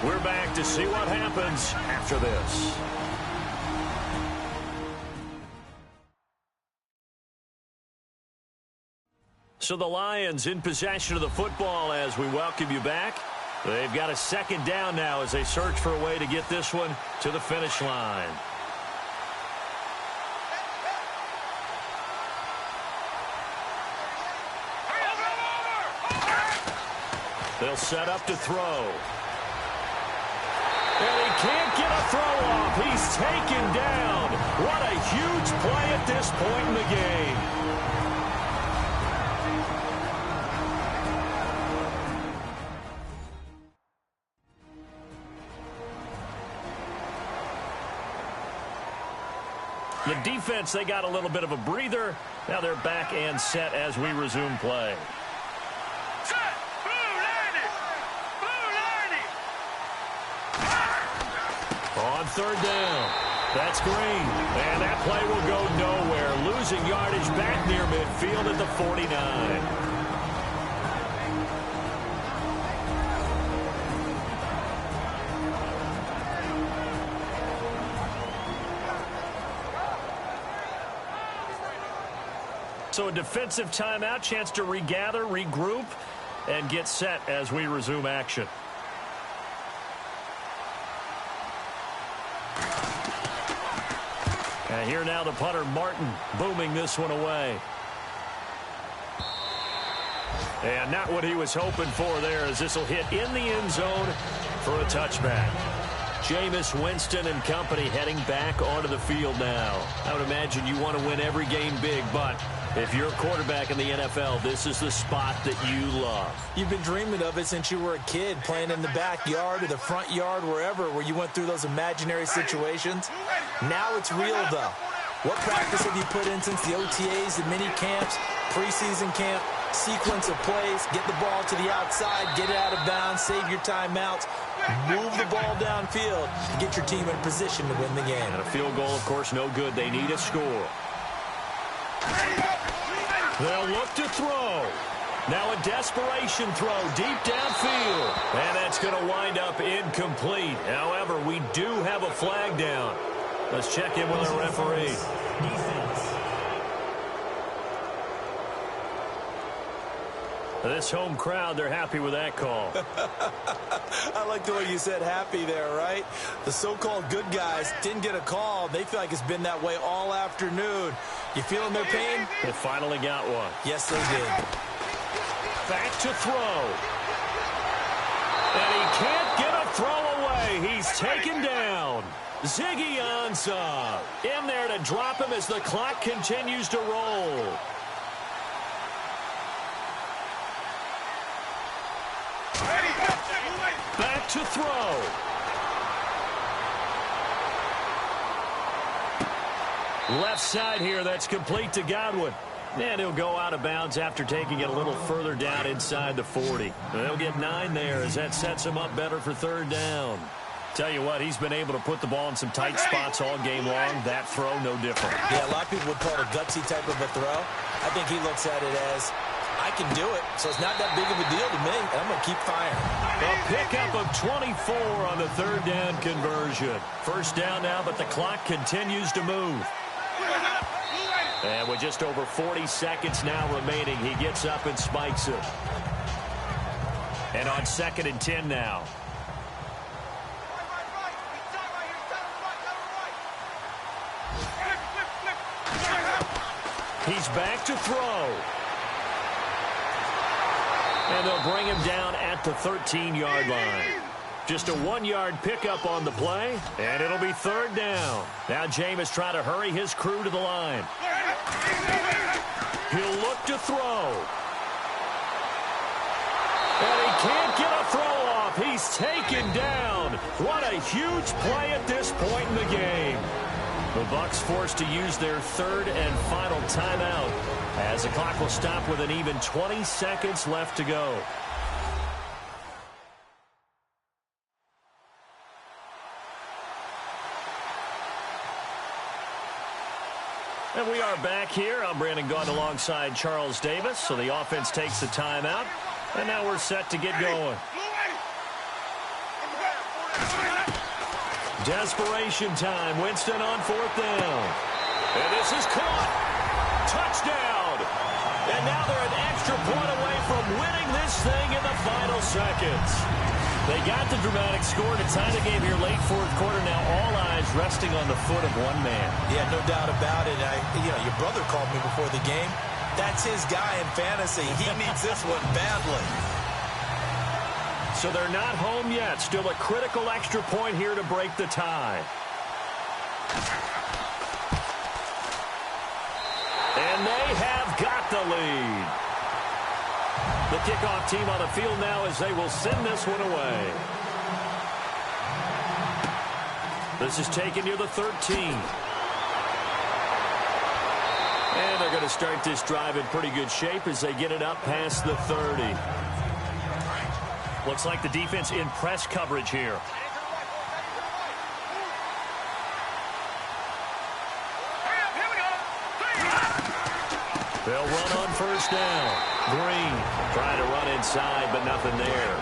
We're back to see what happens after this. So the Lions in possession of the football as we welcome you back. They've got a 2nd down now as they search for a way to get this one to the finish line. They'll set up to throw. And he can't get a throw off. He's taken down. What a huge play at this point in the game. The defense, they got a little bit of a breather. Now they're back and set as we resume play. On 3rd down, that's Green. And that play will go nowhere. Losing yardage back near midfield at the 49. So a defensive timeout, chance to regather, regroup, and get set as we resume action. And here now the punter, Martin, booming this one away. And not what he was hoping for there, as this will hit in the end zone for a touchback. Jameis Winston and company heading back onto the field now. I would imagine you want to win every game big, but if you're a quarterback in the NFL, this is the spot that you love. You've been dreaming of it since you were a kid, playing in the backyard or the front yard, wherever, where you went through those imaginary situations. Now it's real, though. What practice have you put in since the OTAs, the mini camps, preseason camp, sequence of plays, get the ball to the outside, get it out of bounds, save your timeouts, move the ball downfield to get your team in position to win the game. And a field goal, of course, no good. They need a score. They'll look to throw. Now a desperation throw deep downfield. And that's going to wind up incomplete. However, we do have a flag down. Let's check in with our referee. Defense. This home crowd, they're happy with that call. I like the way you said happy there, right? The so-called good guys didn't get a call. They feel like it's been that way all afternoon. You feeling their pain? They finally got one. Yes, they did. Back to throw. And he can't get a throw away. He's taken down. Ziggy Ansah in there to drop him as the clock continues to roll. Back to throw. Left side here, that's complete to Godwin. And he'll go out of bounds after taking it a little further down inside the 40. They'll get 9 there as that sets him up better for third down. Tell you what, he's been able to put the ball in some tight spots all game long. That throw, no different. Yeah, a lot of people would call it a gutsy type of a throw. I think he looks at it as, I can do it, so it's not that big of a deal to me, and I'm going to keep firing. A pickup of 24 on the third down conversion. First down now, but the clock continues to move. And with just over 40 seconds now remaining, he gets up and spikes it. And on 2nd and 10 now. He's back to throw. And they'll bring him down at the 13-yard line. Just a 1-yard pickup on the play, and it'll be third down. Now Jameis trying to hurry his crew to the line. He'll look to throw. And he can't get a throw off. He's taken down. What a huge play at this point in the game. The Bucs forced to use their third and final timeout as the clock will stop with an even 20 seconds left to go. And we are back here. I'm Brandon Gaudin alongside Charles Davis. So the offense takes the timeout. And now we're set to get going. Desperation time. Winston on 4th down. And this is caught. Touchdown. And now they're an extra point away from winning this thing in the final seconds. They got the dramatic score to tie the game here late 4th quarter. Now all eyes resting on the foot of one man. Yeah, no doubt about it. Your brother called me before the game. That's his guy in fantasy. He needs this one badly. So they're not home yet. Still a critical extra point here to break the tie. And they have got the lead. The kickoff team on the field now as they will send this one away. This is taken near the 13. And they're going to start this drive in pretty good shape as they get it up past the 30. Looks like the defense in press coverage here. They'll run on first down. Green trying to run inside, but nothing there.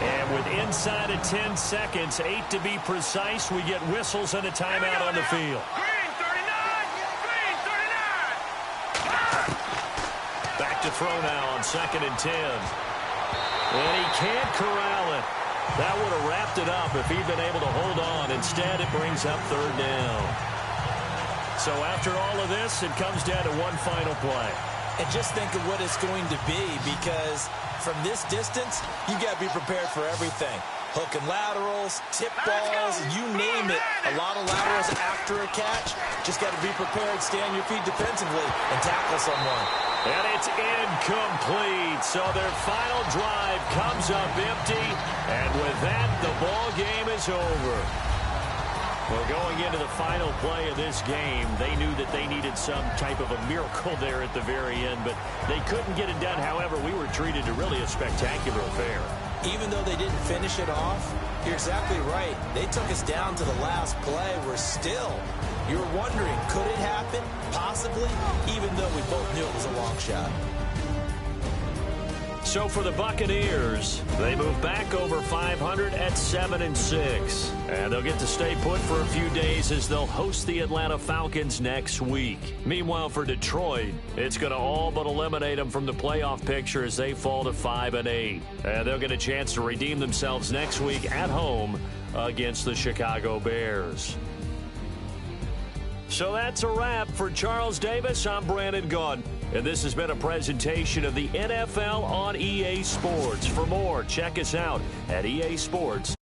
And with inside of 10 seconds, 8 to be precise, we get whistles and a timeout on the field. Green 39! Green 39! Back to throw now on 2nd and 10. And he can't corral it. That would have wrapped it up if he'd been able to hold on. Instead, it brings up third down. So after all of this, it comes down to one final play. And just think of what it's going to be, because from this distance, you got to be prepared for everything. Hook and laterals, tip balls, you name it. A lot of laterals after a catch. Just got to be prepared, stay on your feet defensively, and tackle someone. And it's incomplete. So their final drive comes up empty. And with that, the ball game is over. Well, going into the final play of this game, they knew that they needed some type of a miracle there at the very end, but they couldn't get it done. However, we were treated to really a spectacular affair. Even though they didn't finish it off, you're exactly right. They took us down to the last play. We're still, you're wondering, could it happen? Possibly, even though we both knew it was a long shot. So for the Buccaneers, they move back over 500 at 7-6. And they'll get to stay put for a few days as they'll host the Atlanta Falcons next week. Meanwhile, for Detroit, it's going to all but eliminate them from the playoff picture as they fall to 5-8. And they'll get a chance to redeem themselves next week at home against the Chicago Bears. So that's a wrap. For Charles Davis, I'm Brandon Gaudin. And this has been a presentation of the NFL on EA Sports. For more, check us out at EA Sports.